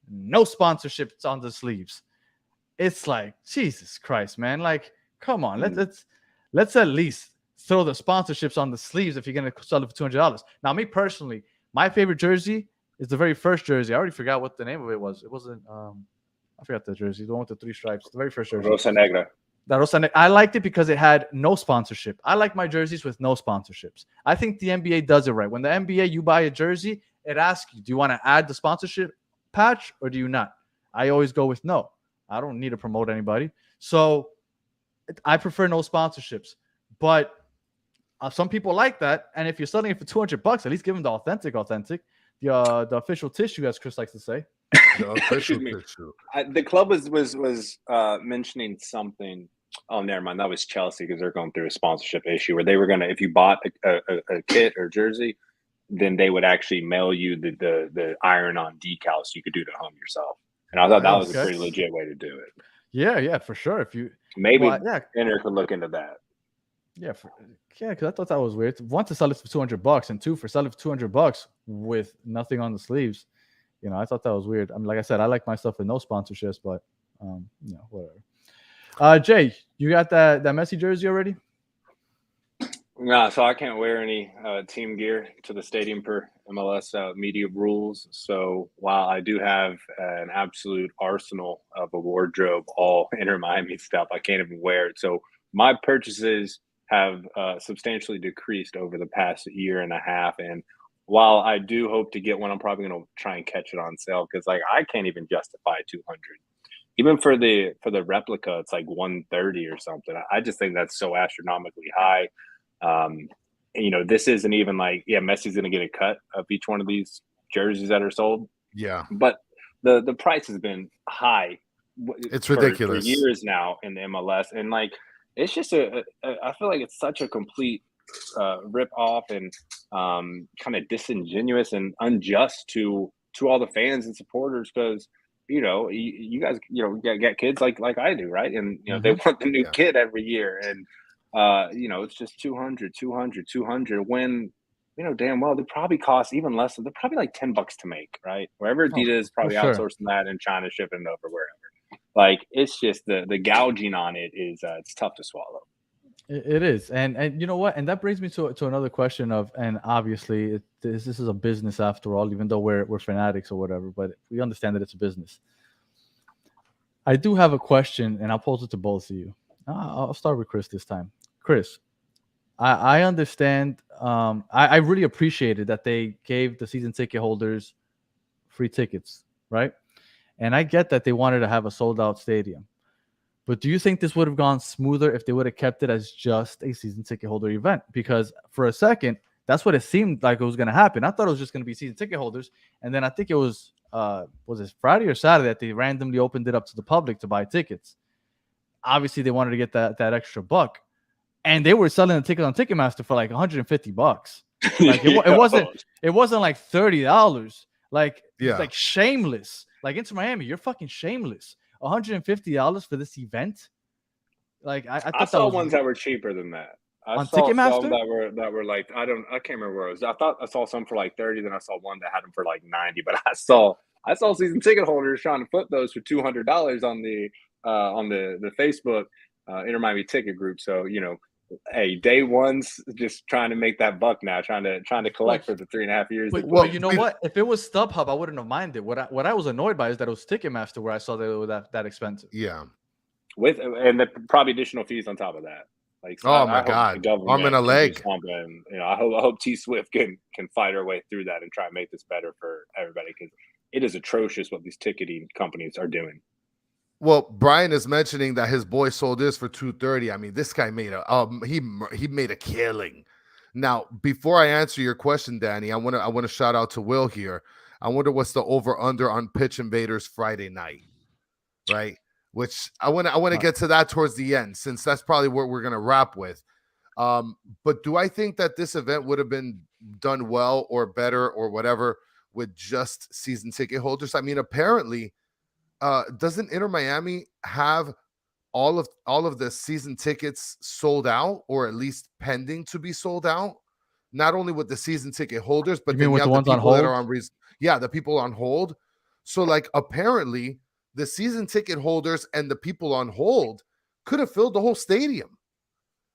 B: No sponsorships on the sleeves. It's like, Jesus Christ, man. Like, come on. Let's at least throw the sponsorships on the sleeves if you're going to sell it for $200. Now, me personally, my favorite jersey is the very first jersey. I already forgot what the name of it was. It wasn't I forgot the jersey, the one with the 3 stripes, the very first jersey.
E: Rosa Negra.
B: I liked it because it had no sponsorship. I like my jerseys with no sponsorships. I think the NBA does it right. When the NBA, you buy a jersey, it asks you, do you want to add the sponsorship patch or do you not? I always go with no. I don't need to promote anybody. So I prefer no sponsorships. But some people like that. And if you're selling it for $200, at least give them the authentic, the official tissue, as Chris likes to say.
C: The official tissue.
E: The club was mentioning something. Oh, never mind. That was Chelsea because they're going through a sponsorship issue where they were going to, if you bought a kit or jersey, then they would actually mail you the iron-on decal so you could do it at home yourself. And I thought that was a pretty legit way to do it.
B: Yeah, for sure. If you
E: Inter could look into that.
B: Yeah, because I thought that was weird. One, to sell it for $200, and 2, for selling it for $200 with nothing on the sleeves. I thought that was weird. I mean, like I said, I like my stuff with no sponsorships, but whatever. Jay, you got that Messi jersey already?
E: No, so I can't wear any team gear to the stadium per MLS media rules. So while I do have an absolute arsenal of a wardrobe, all Inter Miami stuff, I can't even wear it. So my purchases have substantially decreased over the past year and a half. And while I do hope to get one, I'm probably going to try and catch it on sale because I can't even justify 200. Even for the replica, it's like 130 or something. I just think that's so astronomically high. This isn't even like, Messi's going to get a cut of each one of these jerseys that are sold.
C: Yeah.
E: But the price has been high.
C: It's
E: for
C: ridiculous.
E: years now in the MLS, and like it's just I feel like it's such a complete rip off and kind of disingenuous and unjust to all the fans and supporters because you guys get kids like I do, right? And they want the new
C: Yeah.
E: kid every year, and it's just 200 when damn well they probably cost even less. They're probably like $10 to make, right? Wherever Adidas is probably
B: sure.
E: outsourcing that and China shipping it over wherever. Like it's just the gouging on it is it's tough to swallow.
B: It is, and you know what? And that brings me to another question of, and obviously this is a business after all, even though we're fanatics or whatever, but we understand that it's a business. I do have a question, and I'll pose it to both of you. I'll start with Chris this time. Chris, I understand. I really appreciated that they gave the season ticket holders free tickets, right? And I get that they wanted to have a sold out stadium. But do you think this would have gone smoother if they would have kept it as just a season ticket holder event? Because for a second, that's what it seemed like it was going to happen. I thought it was just going to be season ticket holders. And then I think it was it Friday or Saturday that they randomly opened it up to the public to buy tickets. Obviously, they wanted to get that extra buck. And they were selling the ticket on Ticketmaster for like $150. Like it wasn't like $30. Like, like shameless. Like Inter Miami, you're fucking shameless. $150 for this event? Like I thought
E: I saw ones that were cheaper than that. I
B: on
E: saw
B: Ticketmaster
E: some that were like I can't remember where it was. I thought I saw some for like 30, then I saw one that had them for like 90. But I saw season ticket holders trying to flip those for $200 on the Facebook Inter Miami ticket group. So hey, day one's just trying to make that buck now, trying to collect for the 3.5 years.
B: But you know what? If it was StubHub, I wouldn't have minded. What I was annoyed by is that it was Ticketmaster where I saw that it was that expensive.
C: Yeah.
E: And the probably additional fees on top of that. Like, so
C: my God, arm and a leg.
E: And I hope T Swift can fight her way through that and try and make this better for everybody because it is atrocious what these ticketing companies are doing.
C: Well, Brian is mentioning that his boy sold this for $230. I mean, this guy made he made a killing. Now, before I answer your question, Danny, I want to shout out to Will here. I wonder what's the over under on Pitch Invaders Friday night, right? Which I want to get to that towards the end, since that's probably what we're gonna wrap with. But do I think that this event would have been done well or better or whatever with just season ticket holders? I mean, apparently. Doesn't Inter Miami have all of the season tickets sold out, or at least pending to be sold out? Not only with the season ticket holders, but then you have the people that are on the people on hold. So like apparently the season ticket holders and the people on hold could have filled the whole stadium.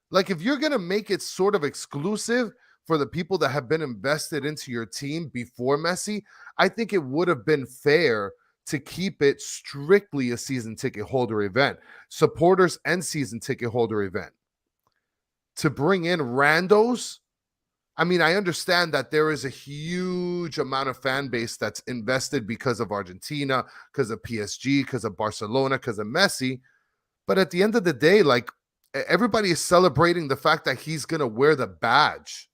C: Like if you're gonna make it sort of exclusive for the people that have been invested into your team before Messi, I think it would have been fair to keep it strictly a season ticket holder event, supporters and season ticket holder event. To bring in randos, I mean, I understand that there is a huge amount of fan base that's invested because of Argentina, because of PSG, because of Barcelona, because of Messi. But at the end of the day, like everybody is celebrating the fact that he's going to wear the badge.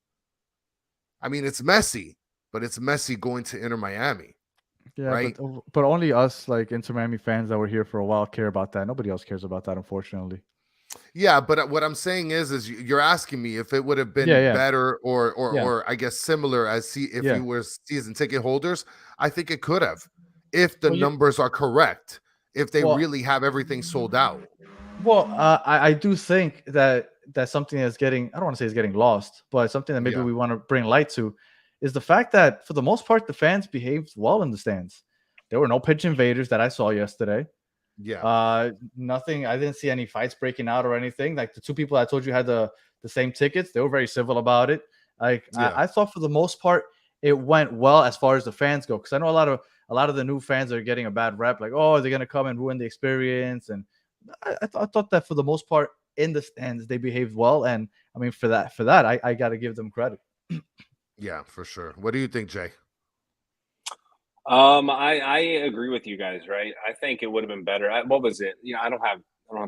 C: I mean, it's Messi, but it's Messi going to Inter Miami.
B: Yeah,
C: right?
B: but only us, like Inter Miami fans that were here for a while, care about that. Nobody else cares about that, unfortunately.
C: Yeah, but what I'm saying is you're asking me if it would have been better or I guess similar if you were season ticket holders. I think it could have, if the numbers are correct, if they really have everything sold out.
B: Well, I do think that that's something that's getting, I don't want to say it's getting lost, but something that maybe we want to bring light to is the fact that for the most part, the fans behaved well in the stands. There were no pitch invaders that I saw yesterday.
C: Yeah.
B: Nothing. I didn't see any fights breaking out or anything. Like the two people I told you had the same tickets, they were very civil about it. Like I thought for the most part, it went well as far as the fans go. Because I know a lot of the new fans are getting a bad rep. Like, oh, they're gonna come and ruin the experience. And I thought that for the most part in the stands they behaved well. And I mean for that I got to give them credit.
C: Yeah, for sure. What do you think, Jay?
E: I agree with you guys, right? I think it would have been better. What was it? I don't have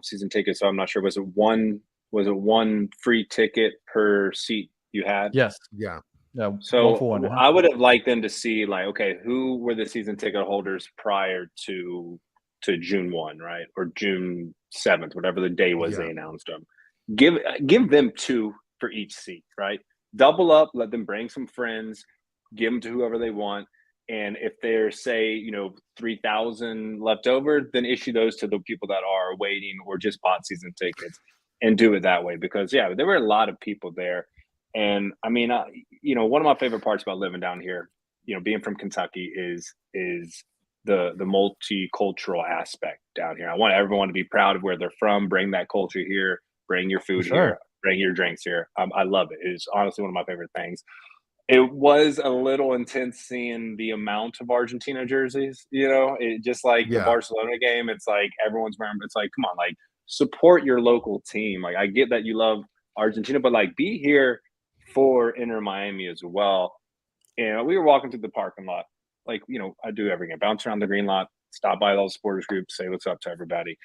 E: season tickets, so I'm not sure. Was it one free ticket per seat you had?
B: Yes.
C: Yeah.
B: Yeah, 1
E: So
B: for 1.
E: I would have liked them to see like, okay, who were the season ticket holders prior to June 1, right? Or June 7th, whatever the day was
C: Yeah.
E: they announced them. Give them 2 for each seat, right? Double up, let them bring some friends, give them to whoever they want. And if there's, say, 3,000 left over, then issue those to the people that are waiting or just bought season tickets and do it that way. Because, yeah, there were a lot of people there. And I mean, one of my favorite parts about living down here, being from Kentucky is the multicultural aspect down here. I want everyone to be proud of where they're from, bring that culture here, bring your food
B: sure.
E: here, bring your drinks here. I love it. It's honestly one of my favorite things. It was a little intense seeing the amount of Argentina jerseys, it just like the
C: Yeah.
E: Barcelona game. It's like everyone's wearing, it's like, come on, like support your local team. Like I get that you love Argentina, but like be here for Inter Miami as well. And we were walking through the parking lot, like, I do every game, bounce around the green lot, stop by those supporters groups, say what's up to everybody.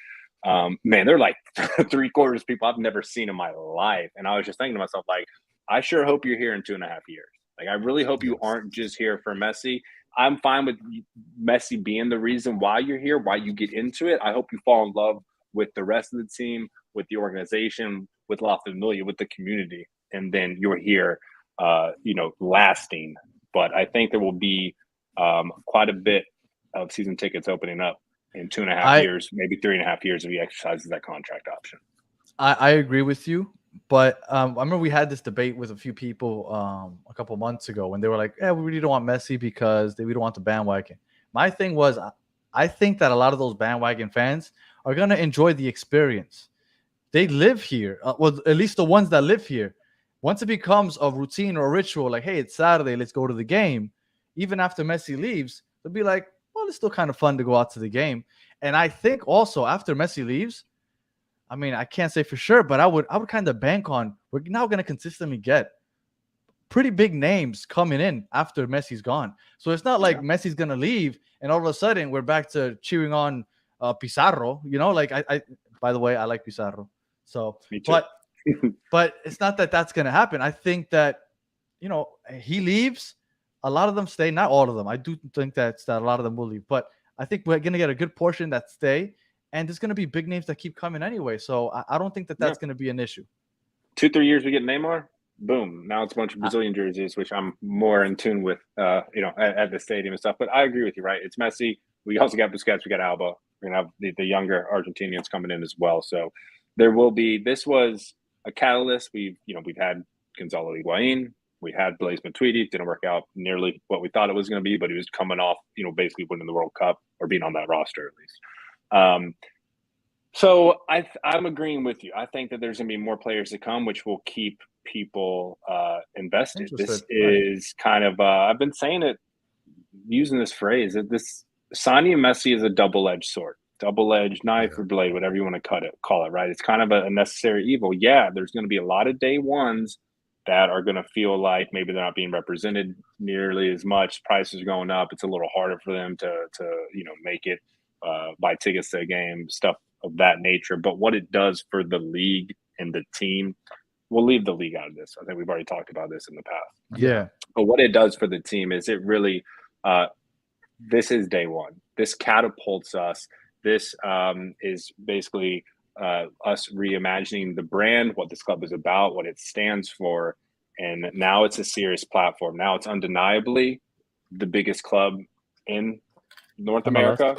E: Man, they're like 3/4 people I've never seen in my life. And I was just thinking to myself, like, I sure hope you're here in 2.5 years. Like, I really hope you aren't just here for Messi. I'm fine with Messi being the reason why you're here, why you get into it. I hope you fall in love with the rest of the team, with the organization, with La Familia, with the community. And then you're here, lasting. But I think there will be quite a bit of season tickets opening up in 2.5 years, maybe 3.5 years if he exercises that contract option.
B: I agree with you. But I remember we had this debate with a few people a couple months ago when they were like, yeah, we really don't want Messi because we don't want the bandwagon. My thing was, I think that a lot of those bandwagon fans are going to enjoy the experience. They live here. Well, at least the ones that live here. Once it becomes a routine or a ritual, like, hey, it's Saturday, let's go to the game. Even after Messi leaves, they'll be like, well, it's still kind of fun to go out to the game. And I think also after Messi leaves, I mean, I can't say for sure, but I would kind of bank on we're now going to consistently get pretty big names coming in after Messi's gone. So it's not like Messi's going to leave and all of a sudden we're back to cheering on Pizarro. Like I by the way, I like Pizarro. So,
E: Me too.
B: but it's not that that's going to happen. I think that, he leaves, a lot of them stay, not all of them. I do think that a lot of them will leave, but I think we're going to get a good portion that stay. And there's going to be big names that keep coming anyway. So I don't think that that's going to be an issue.
E: 2-3 years we get Neymar, boom. Now it's a bunch of Brazilian jerseys, which I'm more in tune with, at the stadium and stuff. But I agree with you, right? It's Messi. We also got Busquets. We got Alba. We're going to have the younger Argentinians coming in as well. So there will be – this was a catalyst. We've had Gonzalo Higuain. We had Blaise Matuidi. Didn't work out nearly what we thought it was going to be, but he was coming off, basically winning the World Cup or being on that roster at least. So I'm agreeing with you. I think that there's going to be more players to come, which will keep people invested. This is kind of I've been saying it, using this phrase, that this signing Messi is a double-edged sword, double-edged knife or blade, whatever you want to call it, right? It's kind of a necessary evil. Yeah, there's going to be a lot of day ones that are going to feel like maybe they're not being represented nearly as much. Prices are going up. It's a little harder for them to make it, buy tickets to a game, stuff of that nature. But what it does for the league and the team, we'll leave the league out of this. I think we've already talked about this in the past.
B: Yeah.
E: But what it does for the team is it really, this is day one. This catapults us. This is basically us reimagining the brand, what this club is about, what it stands for. And now it's a serious platform. Now it's undeniably the biggest club in North America.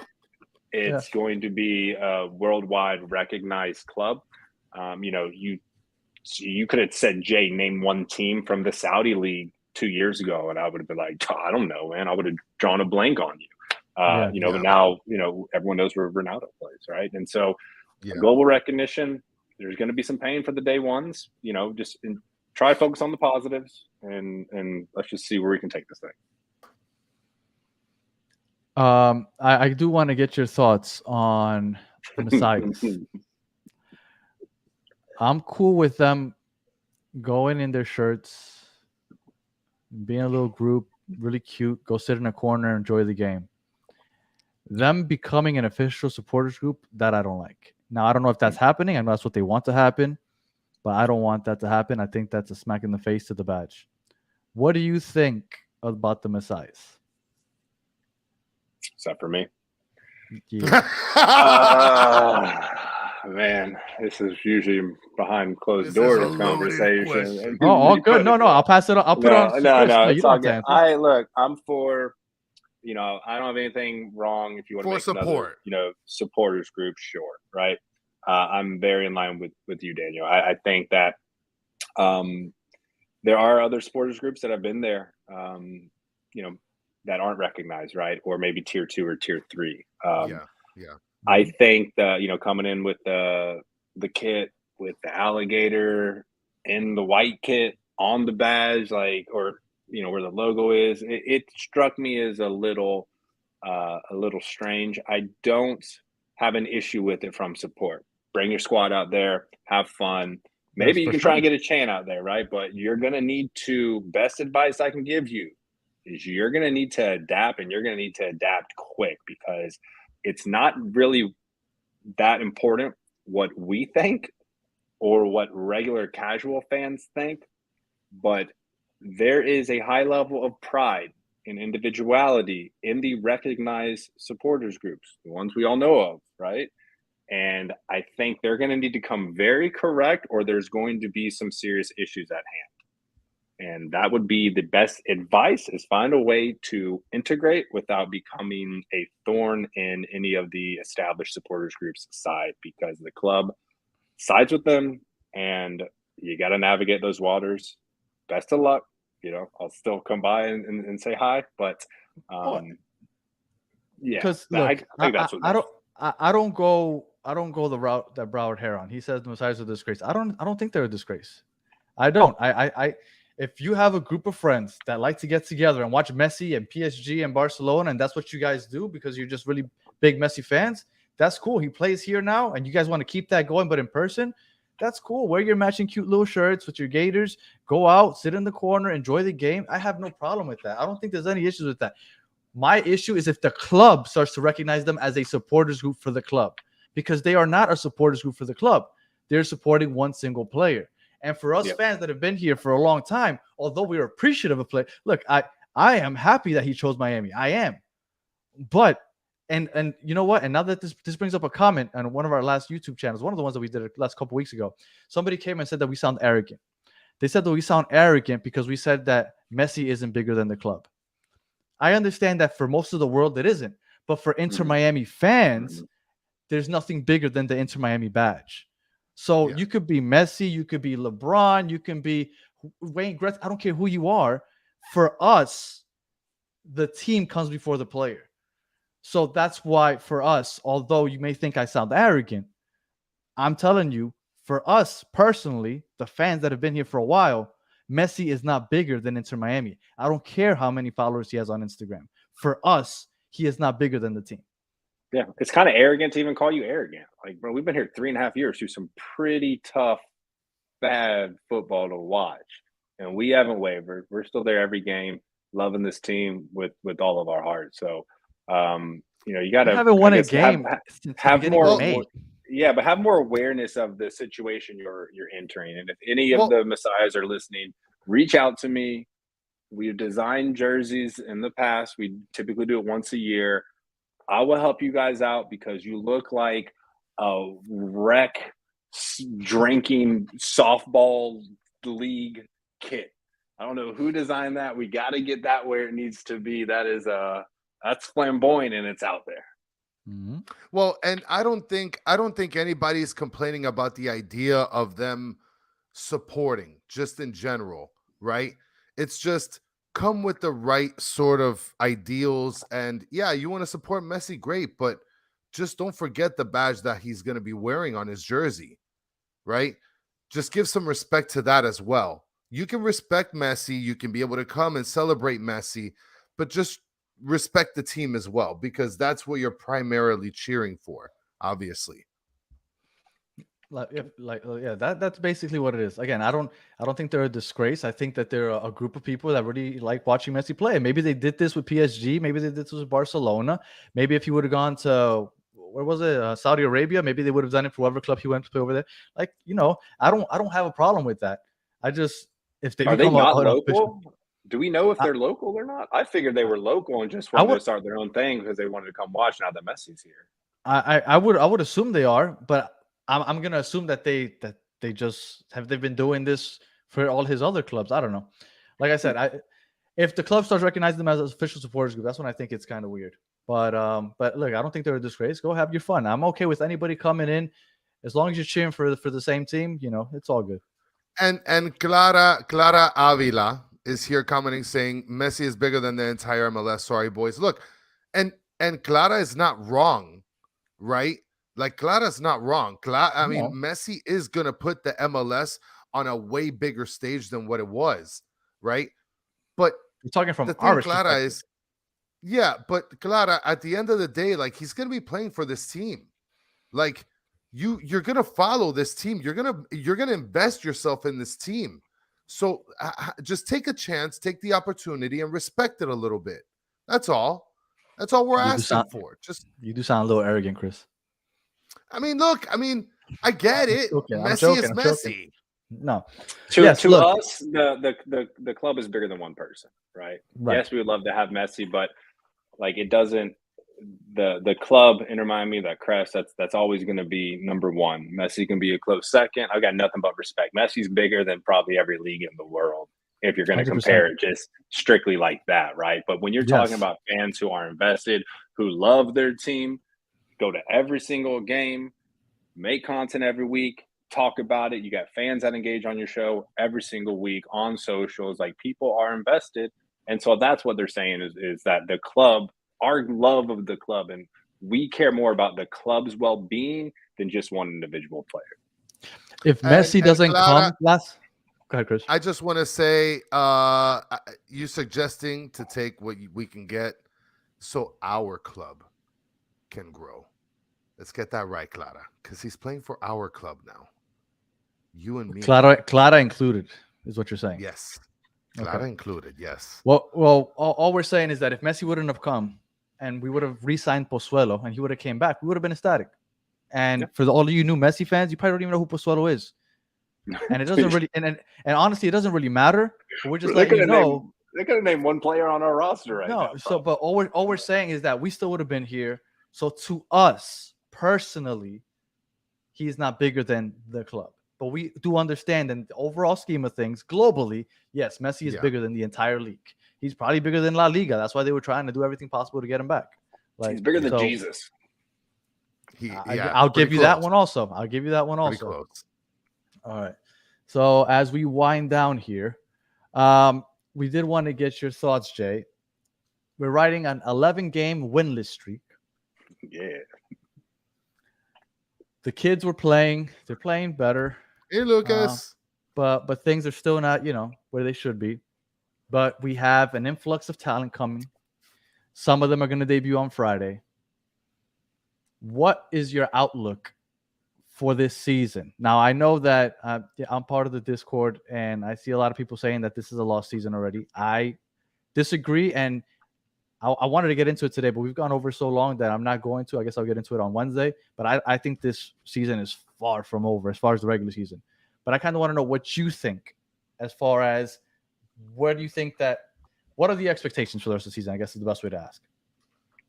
E: It's going to be a worldwide recognized club. You could have said, Jay, name one team from the Saudi league 2 years ago, and I would have been like, I don't know, man. I would have drawn a blank on you. But now, everyone knows where Ronaldo plays, right? And so global recognition, there's going to be some pain for the day ones, just try to focus on the positives and let's just see where we can take this thing.
B: I do want to get your thoughts on the Messiahs. I'm cool with them going in their shirts, being a little group, really cute, go sit in a corner, enjoy the game. Them becoming an official supporters group, that I don't like. Now, I don't know if that's happening. I know that's what they want to happen, but I don't want that to happen. I think that's a smack in the face to the badge. What do you think about the Messiahs?
E: Except for me.
B: Yeah.
E: Man, this is usually behind closed
C: This is a
E: doors
C: loaded
E: conversation.
C: question.
B: Oh, all good. No, I'll pass it on. I'll put it on.
E: No,
B: You
E: it's
B: don't
E: all
B: have to
E: good.
B: answer.
E: I'm for, I don't have anything wrong if you want to
C: For
E: make
C: support.
E: another, supporters group, sure, right? I'm very in line with you, Daniel. I think that there are other supporters groups that have been there, that aren't recognized, right? Or maybe tier 2 or tier 3.
C: Yeah.
E: I think that, coming in with the kit, with the alligator in the white kit on the badge, or where the logo is, it struck me as a little strange. I don't have an issue with it from support. Bring your squad out there, have fun. Maybe you can try and get a chant out there, right? But you're gonna need to. Best advice I can give you is you're gonna need to adapt, and you're gonna need to adapt quick, because it's not really that important what we think or what regular casual fans think, but there is a high level of pride and individuality in the recognized supporters groups, the ones we all know of, right? And I think they're going to need to come very correct, or there's going to be some serious issues at hand. And that would be the best advice, is find a way to integrate without becoming a thorn in any of the established supporters groups' side, because the club sides with them, and you got to navigate those waters. Best of luck. I'll still come by and say hi, but yeah,
B: Because
E: I think that's what
B: I don't go the route that Broward Hair on. He says the Messiahs are a disgrace. I don't think they're a disgrace. I don't. If you have a group of friends that like to get together and watch Messi and PSG and Barcelona, and that's what you guys do because you're just really big Messi fans, that's cool. He plays here now, and you guys want to keep that going, but in person, that's cool. Wear your matching cute little shirts with your Gators. Go out, sit in the corner, enjoy the game. I have no problem with that. I don't think there's any issues with that. My issue is if the club starts to recognize them as a supporters group for the club, because they are not a supporters group for the club. They're supporting one single player. And for us fans that have been here for a long time, although we are appreciative of play, look, I am happy that he chose Miami. I am. But and you know what? And now that this brings up a comment on one of our last YouTube channels, one of the ones that we did last couple weeks ago, somebody came and said that we sound arrogant. They said that we sound arrogant because we said that Messi isn't bigger than the club. I understand that for most of the world it isn't, but for Inter Miami fans, there's nothing bigger than the Inter Miami badge. So you could be Messi, you could be LeBron, you can be Wayne Gretzky. I don't care who you are. For us, the team comes before the player. So that's why for us, although you may think I sound arrogant, I'm telling you, for us personally, the fans that have been here for a while, Messi is not bigger than Inter Miami. I don't care how many followers he has on Instagram. For us, he is not bigger than the team.
E: Yeah, it's kind of arrogant to even call you arrogant. Like, bro, we've been here 3.5 years through some pretty tough, bad football to watch, and we haven't wavered. We're still there every game, loving this team with all of our heart. So, you got to
B: haven't won a game
E: have more. But have more awareness of the situation you're entering. And if any of the Messiahs are listening, reach out to me. We've designed jerseys in the past. We typically do it once a year. I will help you guys out because you look like a wreck drinking softball league kit. I don't know who designed that. We got to get that where it needs to be. That's flamboyant and it's out there.
C: Mm-hmm. Well, and I don't think anybody's complaining about the idea of them supporting just in general, right? It's just come with the right sort of ideals, and you want to support Messi, great, but just don't forget the badge that he's going to be wearing on his jersey, right? Just give some respect to that as well. You can respect Messi, you can be able to come and celebrate Messi, but just respect the team as well, because that's what you're primarily cheering for, obviously.
B: That's basically what it is. Again, I don't think they're a disgrace. I think that they're a group of people that really like watching Messi play. Maybe they did this with PSG. Maybe they did this with Barcelona. Maybe if he would have gone to where was it, Saudi Arabia, maybe they would have done it for whatever club he went to play over there. I don't have a problem with that. I just if they
E: are they not local? Do we know if they're local or not? I figured they were local and just wanted to start their own thing because they wanted to come watch now that Messi's here.
B: I would assume they are, but I'm gonna assume that they just they've been doing this for all his other clubs. I don't know. Like I said, if the club starts recognizing them as an official supporters group, that's when I think it's kind of weird. But look, I don't think they're a disgrace. Go have your fun. I'm okay with anybody coming in as long as you're cheering for the same team. It's all good.
C: And Clara Avila is here commenting saying Messi is bigger than the entire MLS. Sorry, boys. Look, and Clara is not wrong, right? Like Clara's not wrong. I mean, Messi is gonna put the MLS on a way bigger stage than what it was, right? But
B: you're talking from
C: the thing,
B: Irish
C: Clara, is but Clara, at the end of the day, like he's gonna be playing for this team. Like you're gonna follow this team. You're gonna invest yourself in this team. So just take a chance, take the opportunity, and respect it a little bit. That's all. That's all we're asking for. Just
B: you do sound a little arrogant, Chris.
C: I mean, look. I mean, I get it. Messi is Messi.
B: No.
E: To us, the club is bigger than one person, right? Yes, we would love to have Messi, but like it doesn't. The club Inter Miami, that crest, that's always going to be number one. Messi can be a close second. I've got nothing but respect. Messi's bigger than probably every league in the world if you're going to compare it just strictly like that, right? But when you're talking about fans who are invested, who love their team, go to every single game, make content every week, talk about it. You got fans that engage on your show every single week on socials. Like people are invested, and so that's what they're saying is that the club. Our love of the club, and we care more about the club's well-being than just one individual player.
B: If Messi doesn't come last, go ahead, Chris.
C: I just want to say, you suggesting to take what we can get, so our club can grow. Let's get that right, Clara, because he's playing for our club now. You and me,
B: Clara included, is what you're saying.
C: Yes, Clara included. Yes.
B: Well, all we're saying is that if Messi wouldn't have come, and we would have re-signed Pozuelo, and he would have came back, we would have been ecstatic. And for all of you new Messi fans, you probably don't even know who Pozuelo is. And it doesn't really, and honestly, it doesn't really matter. But we're just letting you know.
E: They could have named one player on our roster right now.
B: No, but all we're saying is that we still would have been here. So to us personally, he's not bigger than the club. But we do understand in the overall scheme of things, globally, yes, Messi is bigger than the entire league. He's probably bigger than La Liga. That's why they were trying to do everything possible to get him back. Like,
E: he's bigger than Jesus.
B: I'll give you that one also. I'll give you that one also.
C: Close.
B: All right. So as we wind down here, we did want to get your thoughts, Jay. We're riding an 11-game winless streak.
E: Yeah.
B: The kids were playing. They're playing better.
C: Hey, Lucas.
B: But things are still not, where they should be. But we have an influx of talent coming. Some of them are going to debut on Friday. What is your outlook for this season? Now, I know that I'm part of the Discord, and I see a lot of people saying that this is a lost season already. I disagree, and I wanted to get into it today, but we've gone over so long that I'm not going to. I guess I'll get into it on Wednesday. But I think this season is far from over as far as the regular season. But I kind of want to know what you think as far as where do you think what are the expectations for the rest of the season? I guess is the best way to ask.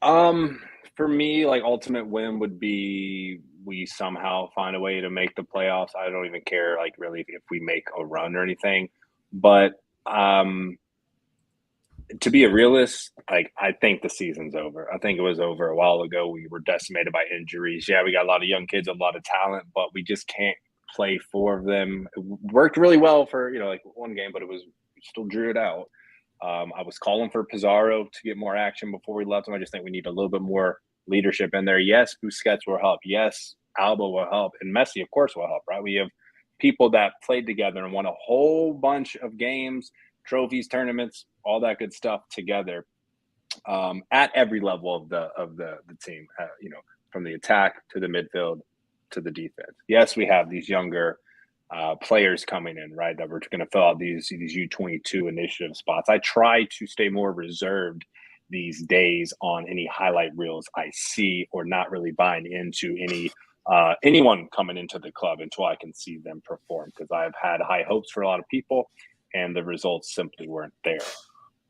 E: For me, like ultimate win would be we somehow find a way to make the playoffs. I don't even care, like really, if we make a run or anything. But to be a realist, like I think the season's over. I think it was over a while ago. We were decimated by injuries. Yeah, we got a lot of young kids, a lot of talent, but we just can't play 4 of them. It worked really well for like one game, but it was still drew it out. I was calling for Pizarro to get more action before we left him. I just think we need a little bit more leadership in there. Yes, Busquets will help. Yes, Alba will help. And Messi, of course, will help, right? We have people that played together and won a whole bunch of games, trophies, tournaments, all that good stuff together at every level of the team, from the attack to the midfield to the defense. Yes, we have these younger players coming in, right, that we're going to fill out these U22 initiative spots. I try to stay more reserved these days on any highlight reels I see, or not really buying into anyone coming into the club until I can see them perform, because I've had high hopes for a lot of people. and the results simply weren't there.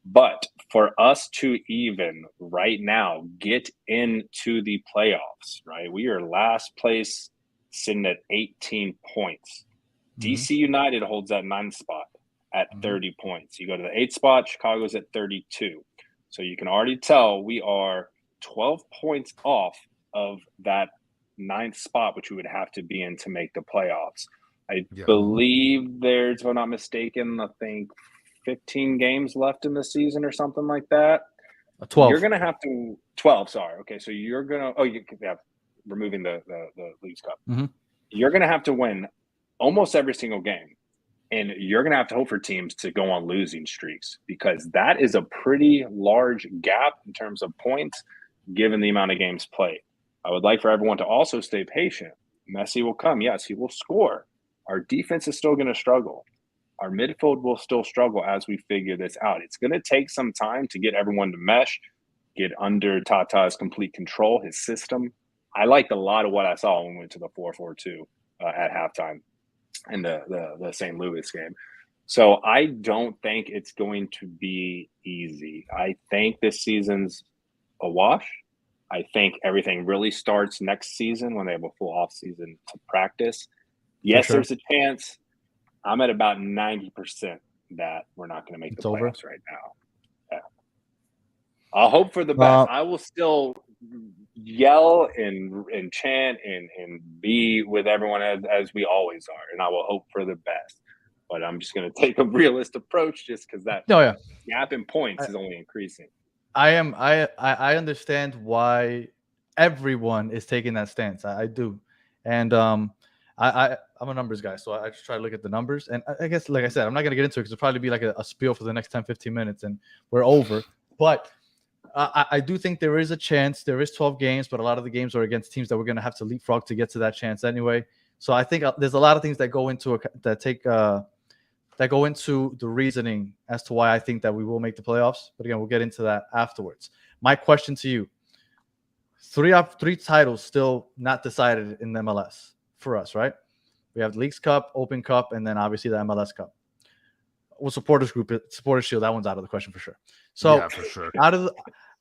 E: But for us to even right now get into the playoffs, right? We are last place, sitting at 18 points. DC United holds that 9th spot at 30 points. You go to the 8th spot, Chicago's at 32. So you can already tell we are 12 points off of that 9th spot, which we would have to be in to make the playoffs. I believe there's, if I'm not mistaken, I think 15 games left in the season or something like that.
B: 12.
E: You're going to have to 12. Sorry. Okay. So you're going to, you have removing the Leagues Cup. You're going to have to win almost every single game. And you're going to have to hope for teams to go on losing streaks, because that is a pretty large gap in terms of points, given the amount of games played. I would like for everyone to also stay patient. Messi will come. Yes, he will score. Our defense is still going to struggle. Our midfield will still struggle as we figure this out. It's going to take some time to get everyone to mesh, get under Tata's complete control, his system. I liked a lot of what I saw when we went to the 4-4-2 at halftime in the St. Louis game. So I don't think it's going to be easy. I think this season's a wash. I think everything really starts next season when they have a full off season to practice. Yes, there's a chance. I'm at about 90% that we're not going to make the playoffs right now. Yeah. I'll hope for the best. I will still yell and chant and be with everyone as we always are, and I will hope for the best. But I'm just going to take a realist approach, just because that gap in points is only increasing.
B: I understand why everyone is taking that stance. I do, and I'm a numbers guy, so I just try to look at the numbers. And I guess, like I said, I'm not going to get into it because it'll probably be like a spiel for the next 10, 15 minutes, and we're over. But I do think there is a chance. There is 12 games, but a lot of the games are against teams that we're going to have to leapfrog to get to that chance anyway. So I think there's a lot of things that go into that go into the reasoning as to why I think that we will make the playoffs. But again, we'll get into that afterwards. My question to you: three titles still not decided in the MLS for us, right? We have the Leagues Cup, Open Cup, and then obviously the MLS Cup. Well, Supporters Shield, that one's out of the question for sure. So
C: yeah, for sure.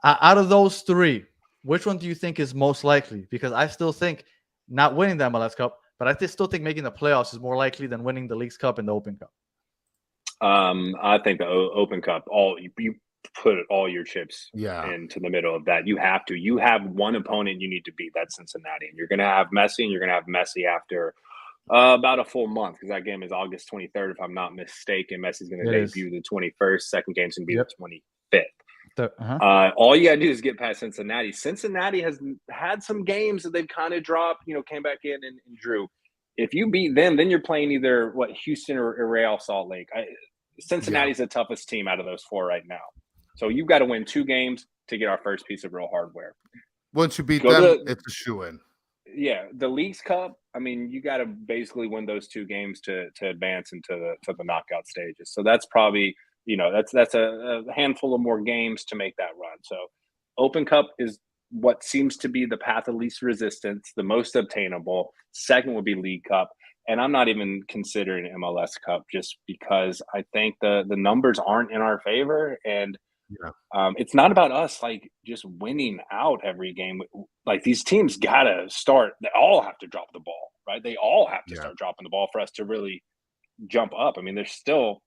B: Out of those three, which one do you think is most likely? Because I still think not winning the MLS Cup, but I still think making the playoffs is more likely than winning the Leagues Cup and the Open Cup.
E: I think the Open Cup, you put all your chips into the middle of that. You have to. You have one opponent you need to beat. That's Cincinnati. And you're going to have Messi, and you're going to have Messi after about a full month, because that game is August 23rd, if I'm not mistaken. Messi's going to debut the 21st. Second game's going to be the 25th. All you got to do is get past Cincinnati. Cincinnati has had some games that they've kind of dropped, came back in and drew. If you beat them, then you're playing either Houston or Real Salt Lake. Cincinnati's the toughest team out of those four right now. So you've got to win 2 games to get our first piece of real hardware.
C: Once you beat them, it's a shoe-in. Yeah,
E: the Leagues Cup, I mean, you got to basically win those 2 games to advance into the knockout stages. So that's probably, that's a handful of more games to make that run. So Open Cup is what seems to be the path of least resistance, the most obtainable. Second would be League Cup. And I'm not even considering MLS Cup, just because I think the numbers aren't in our favor. And it's not about us just winning out every game. These teams gotta start. They all have to drop the ball, right? They all have to start dropping the ball for us to really jump up. I mean, there's still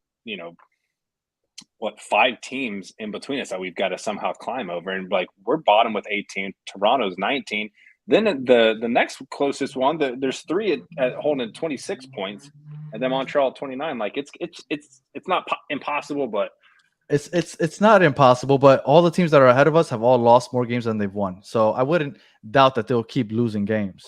E: 5 teams in between us that we've got to somehow climb over, and we're bottom with 18. Toronto's 19. Then the next closest one, there's 3 at holding 26 points, and then Montreal at 29. It's not impossible, but.
B: It's not impossible, but all the teams that are ahead of us have all lost more games than they've won. So I wouldn't doubt that they'll keep losing games.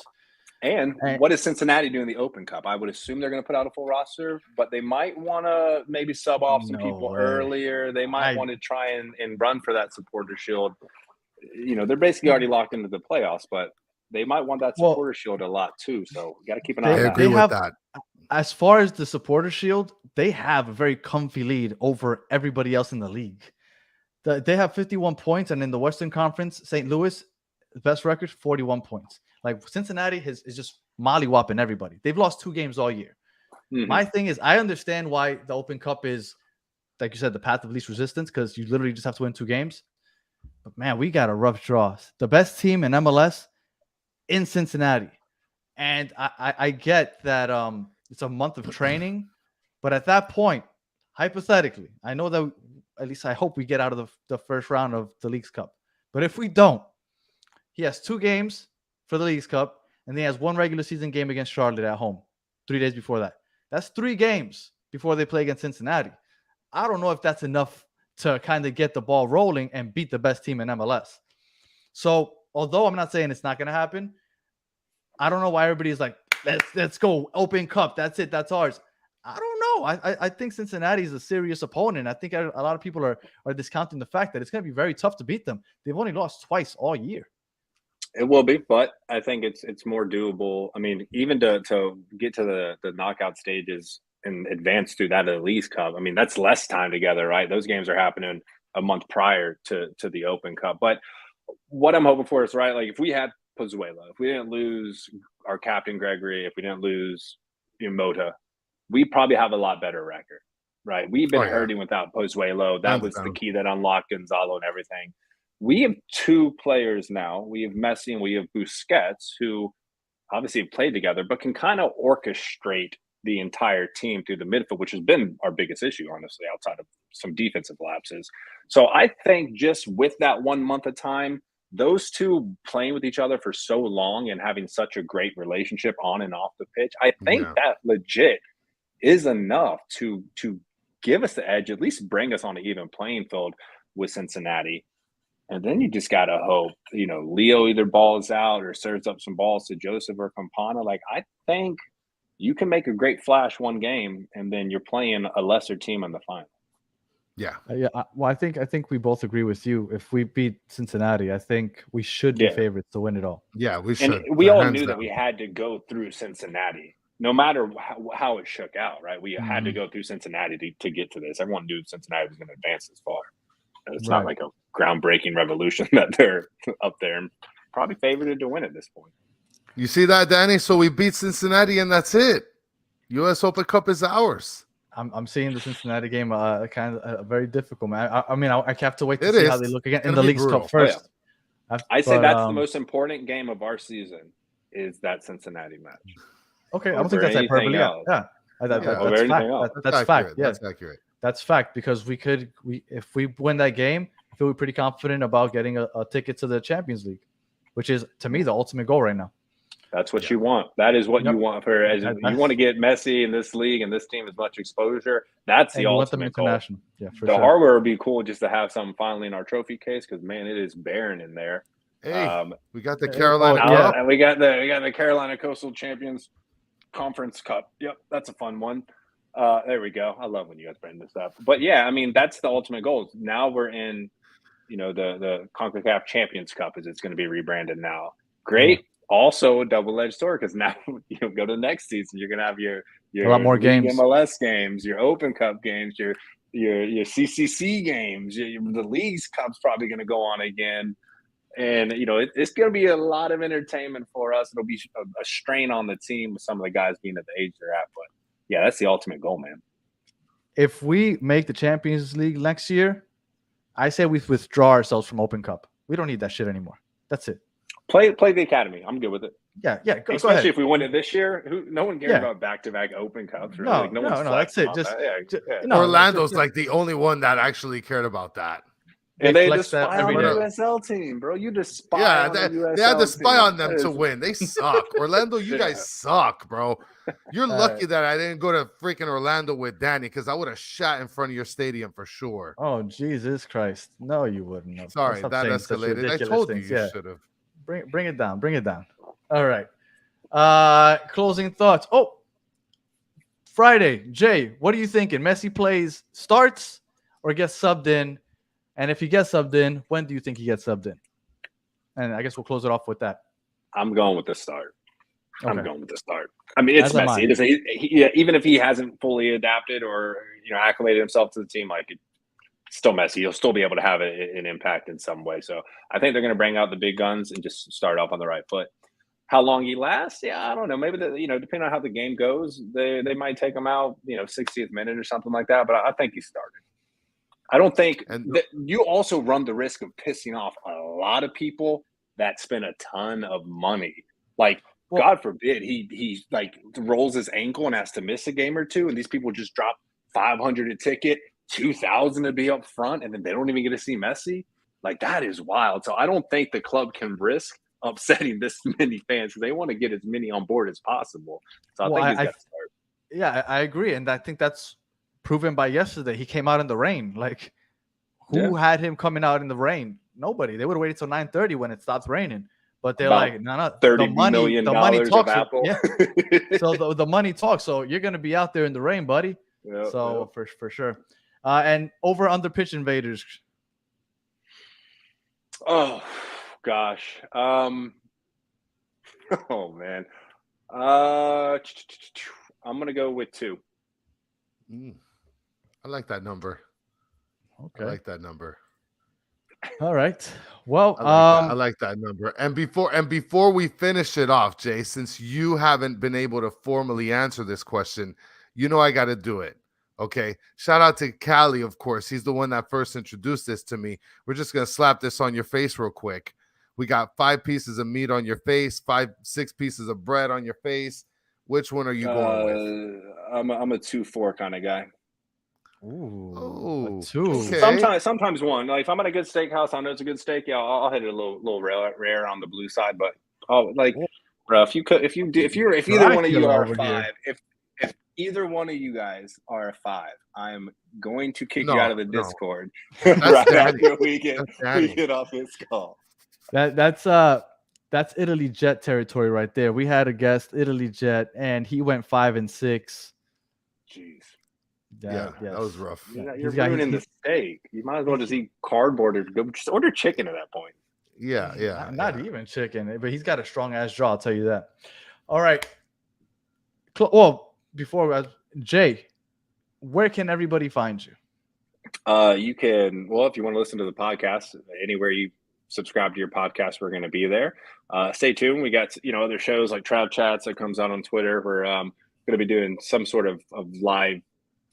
E: And what does Cincinnati do in the Open Cup? I would assume they're going to put out a full roster, but they might want to maybe sub off some people earlier. They might want to try and run for that Supporter Shield. They're basically already locked into the playoffs, but they might want that Supporter Shield a lot too. So you got to keep an eye on that.
C: I agree with that.
B: As far as the Supporter Shield, they have a very comfy lead over everybody else in the league. They have 51 points, and in the Western Conference, St. Louis, best record, 41 points. Cincinnati is just mollywopping everybody. They've lost 2 games all year.
E: Mhm.
B: My thing is, I understand why the Open Cup is, like you said, the path of least resistance, because you literally just have to win 2 games. But man, we got a rough draw. The best team in MLS in Cincinnati. And I get that it's a month of training, but at that point, hypothetically, I know that at least I hope we get out of the first round of the Leagues Cup. But if we don't, he has 2 games for the Leagues Cup, and then he has 1 regular season game against Charlotte at home 3 days before that. That's 3 games before they play against Cincinnati. I don't know if that's enough to kind of get the ball rolling and beat the best team in MLS. So, although I'm not saying it's not going to happen, I don't know why everybody's like, let's go Open Cup. That's it. That's ours. I don't know. I think Cincinnati is a serious opponent. I think a lot of people are discounting the fact that it's going to be very tough to beat them. They've only lost twice all year.
E: It will be, but I think it's more doable. I mean, even to get to the knockout stages and advance through that at Leagues Cup, I mean, that's less time together, right? Those games are happening a month prior to the Open Cup. But what I'm hoping for is, right, like if we had Pozuelo, if we didn't lose our captain Gregory, if we didn't lose Mota, we probably have a lot better record, right? We've been hurting without Pozuelo. That was the key that unlocked Gonzalo and everything. We have 2 players now. We have Messi and we have Busquets, who obviously have played together, but can kind of orchestrate the entire team through the midfield, which has been our biggest issue, honestly, outside of some defensive lapses. So I think just with that 1 month of time, those 2 playing with each other for so long and having such a great relationship on and off the pitch, I think that legit is enough to give us the edge, at least bring us on an even playing field with Cincinnati. And then you just got to hope, Leo either balls out or serves up some balls to Joseph or Campana. Like, I think you can make a great flash one game, and then you're playing a lesser team in the final.
C: Yeah.
B: Well, I think we both agree with you. If we beat Cincinnati, I think we should be favorites to win it all.
C: Yeah, we should.
E: And we all knew that we had to go through Cincinnati, no matter how it shook out, right? We had to go through Cincinnati to get to this. Everyone knew Cincinnati was going to advance this far. It's not like a groundbreaking revolution that they're up there and probably favored to win at this point.
C: You see that, Danny? So we beat Cincinnati and that's it. U.S. Open Cup is ours.
B: I'm seeing the Cincinnati game kind of very difficult, man. I mean, I have to wait to see how they look again in the Leagues Cup first.
E: I say that's the most important game of our season is that Cincinnati match.
B: Okay, I don't think that's hyperbole. That's fact. That's fact. Yeah,
C: that's accurate.
B: That's fact, because if we win that game, I feel pretty confident about getting a ticket to the Champions League, which is, to me, the ultimate goal right now.
E: That's what you want. That is what you want you want to get Messi in this league and this team as much exposure. That's the ultimate goal.
B: Yeah, for
E: the
B: sure.
E: hardware would be cool just to have something finally in our trophy case, because man, it is barren in there.
C: Hey, we got the Carolina
E: Cup. And we got the Carolina Coastal Champions Conference Cup. Yep, that's a fun one. There we go. I love when you guys bring this up. But yeah, I mean, that's the ultimate goal. Now we're in, the CONCACAF Champions Cup, as it's going to be rebranded now. Great. Yeah. Also a double-edged sword, because now you go to the next season, you're going to have your
B: a lot more games,
E: MLS games, your Open Cup games, your CCC games, the Leagues Cup's probably going to go on again. And, it's going to be a lot of entertainment for us. It'll be a strain on the team with some of the guys being at the age they're at. But, yeah, that's the ultimate goal, man.
B: If we make the Champions League next year, I say we withdraw ourselves from Open Cup. We don't need that shit anymore. That's it.
E: Play the academy. I'm good with it.
B: Yeah. Go
E: Especially
B: ahead.
E: if we win it this year. No one cares about back-to-back Open Cups. Really.
B: No, that's it.
C: Orlando's like the only one that actually cared about that.
E: And they just spy on the USL team, bro. You just spy on the USL
C: they had to spy
E: team.
C: on them to win. They suck. Orlando, you guys suck, bro. You're lucky that I didn't go to freaking Orlando with Danny, because I would have shot in front of your stadium for sure.
B: Oh, Jesus Christ. No, you wouldn't have.
C: Sorry, that escalated. I told you should have.
B: Bring it down. Bring it down. All right. Closing thoughts. Oh, Friday. Jay, what are you thinking? Messi starts or gets subbed in? And if he gets subbed in, when do you think he gets subbed in? And I guess we'll close it off with that.
E: I'm going with the start.
B: Okay.
E: I'm going with the start. I mean, it's Messi. Even if he hasn't fully adapted or acclimated himself to the team, like it's still Messi. He'll still be able to have an impact in some way. So I think they're going to bring out the big guns and just start off on the right foot. How long he lasts? Yeah, I don't know. Maybe depending on how the game goes, they might take him out, 60th minute or something like that. But I think he started. I don't think
C: And
E: that you also run the risk of pissing off a lot of people that spend a ton of money. Like,
B: Well,
E: God forbid he like rolls his ankle and has to miss a game or two, and these people just drop 500 a ticket, 2,000 to be up front, and then they don't even get to see Messi. Like, that is wild. So I don't think the club can risk upsetting this many fans because they want to get as many on board as possible. So I think he's got to start.
B: Yeah, I agree, and I think that's proven by yesterday. He came out in the rain. Like, who
E: Yeah.
B: had him coming out in the rain? Nobody. They would have waited till 9:30 when it stops raining. But they're
E: About
B: like, no,
E: $30 million
B: the money
E: of
B: talks.
E: Apple.
B: Yeah. So the money talks. So you're gonna be out there in the rain, buddy.
E: Yep,
B: So for sure. And over under pitch invaders.
E: Oh gosh. Oh man. I'm gonna go with 2.
C: I like that number.
B: Okay.
C: I like that number.
B: All right. Well,
C: I like that number. And before we finish it off, Jay, since you haven't been able to formally answer this question, I got to do it. Okay. Shout out to Callie, of course. He's the one that first introduced this to me. We're just going to slap this on your face real quick. We got 5 pieces of meat on your face, 6 pieces of bread on your face. Which one are you going with?
E: I'm a 2-4 kind of guy.
B: ooh,
C: Oh,
B: 2.
C: okay.
E: Sometimes 1. Like, if I'm at a good steakhouse, I know it's a good steak. Yeah, I'll hit it a little rare on the blue side. But bro, if either one of you are a 5, if either one of you guys are a 5, I'm going to kick you out of the Discord right after we get off this call.
B: That's Italy Jet territory right there. We had a guest, Italy Jet, and he went 5 and 6.
E: Jeez.
C: That was rough.
E: You're ruining the steak. You might as well just eat cardboard or just order chicken at that point.
C: Yeah.
B: Not even chicken, but he's got a strong ass jaw. I'll tell you that. All right. Well, Jay, where can everybody find you?
E: You can, if you want to listen to the podcast, anywhere you subscribe to your podcast, we're going to be there. Stay tuned. We got, other shows like Trav Chats that comes out on Twitter. We're going to be doing some sort of live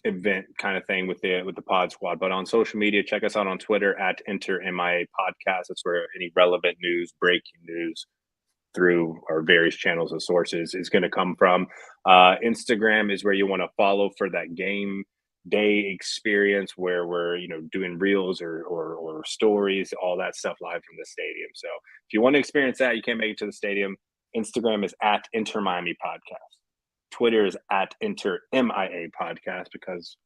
E: event kind of thing with the pod squad. But on social media, check us out on Twitter at EnterMIA Podcast. That's where any relevant news, breaking news through our various channels and sources is going to come from. Instagram is where you want to follow for that game day experience where we're doing reels or stories, all that stuff live from the stadium. So if you want to experience that, you can't make it to the stadium. Instagram is at EnterMiami Podcast. Twitter is at EnterMIA Podcast because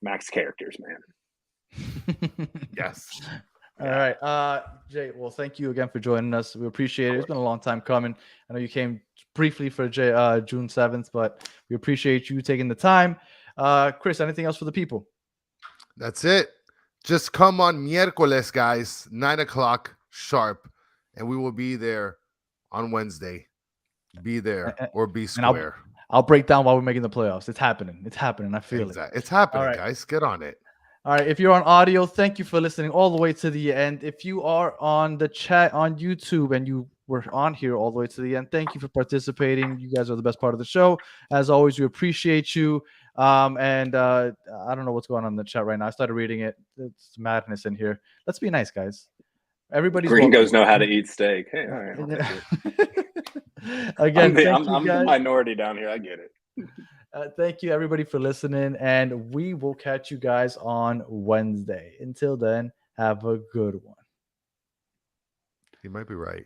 E: max characters, man.
C: Yes.
B: All right. Jay, well, thank you again for joining us. We appreciate it. It's been a long time coming. I know you came briefly for June 7th, but we appreciate you taking the time. Chris, anything else for the people?
C: That's it. Just come on miércoles, guys, 9:00 sharp, and we will be there on Wednesday. Be there or be square.
B: I'll break down while we're making the playoffs. It's happening. I feel it.
C: It's happening,
B: All right.
C: guys. Get on it.
B: All right. If you're on audio, thank you for listening all the way to the end. If you are on the chat on YouTube and you were on here all the way to the end, thank you for participating. You guys are the best part of the show. As always, we appreciate you. I don't know what's going on in the chat right now. I started reading it. It's madness in here. Let's be nice, guys. Everybody's
E: Gringos know how to eat steak. Hey, all right.
B: Again,
E: I'm the minority down here. I get it.
B: Thank you, everybody, for listening, and we will catch you guys on Wednesday. Until then, have a good one.
C: You might be right.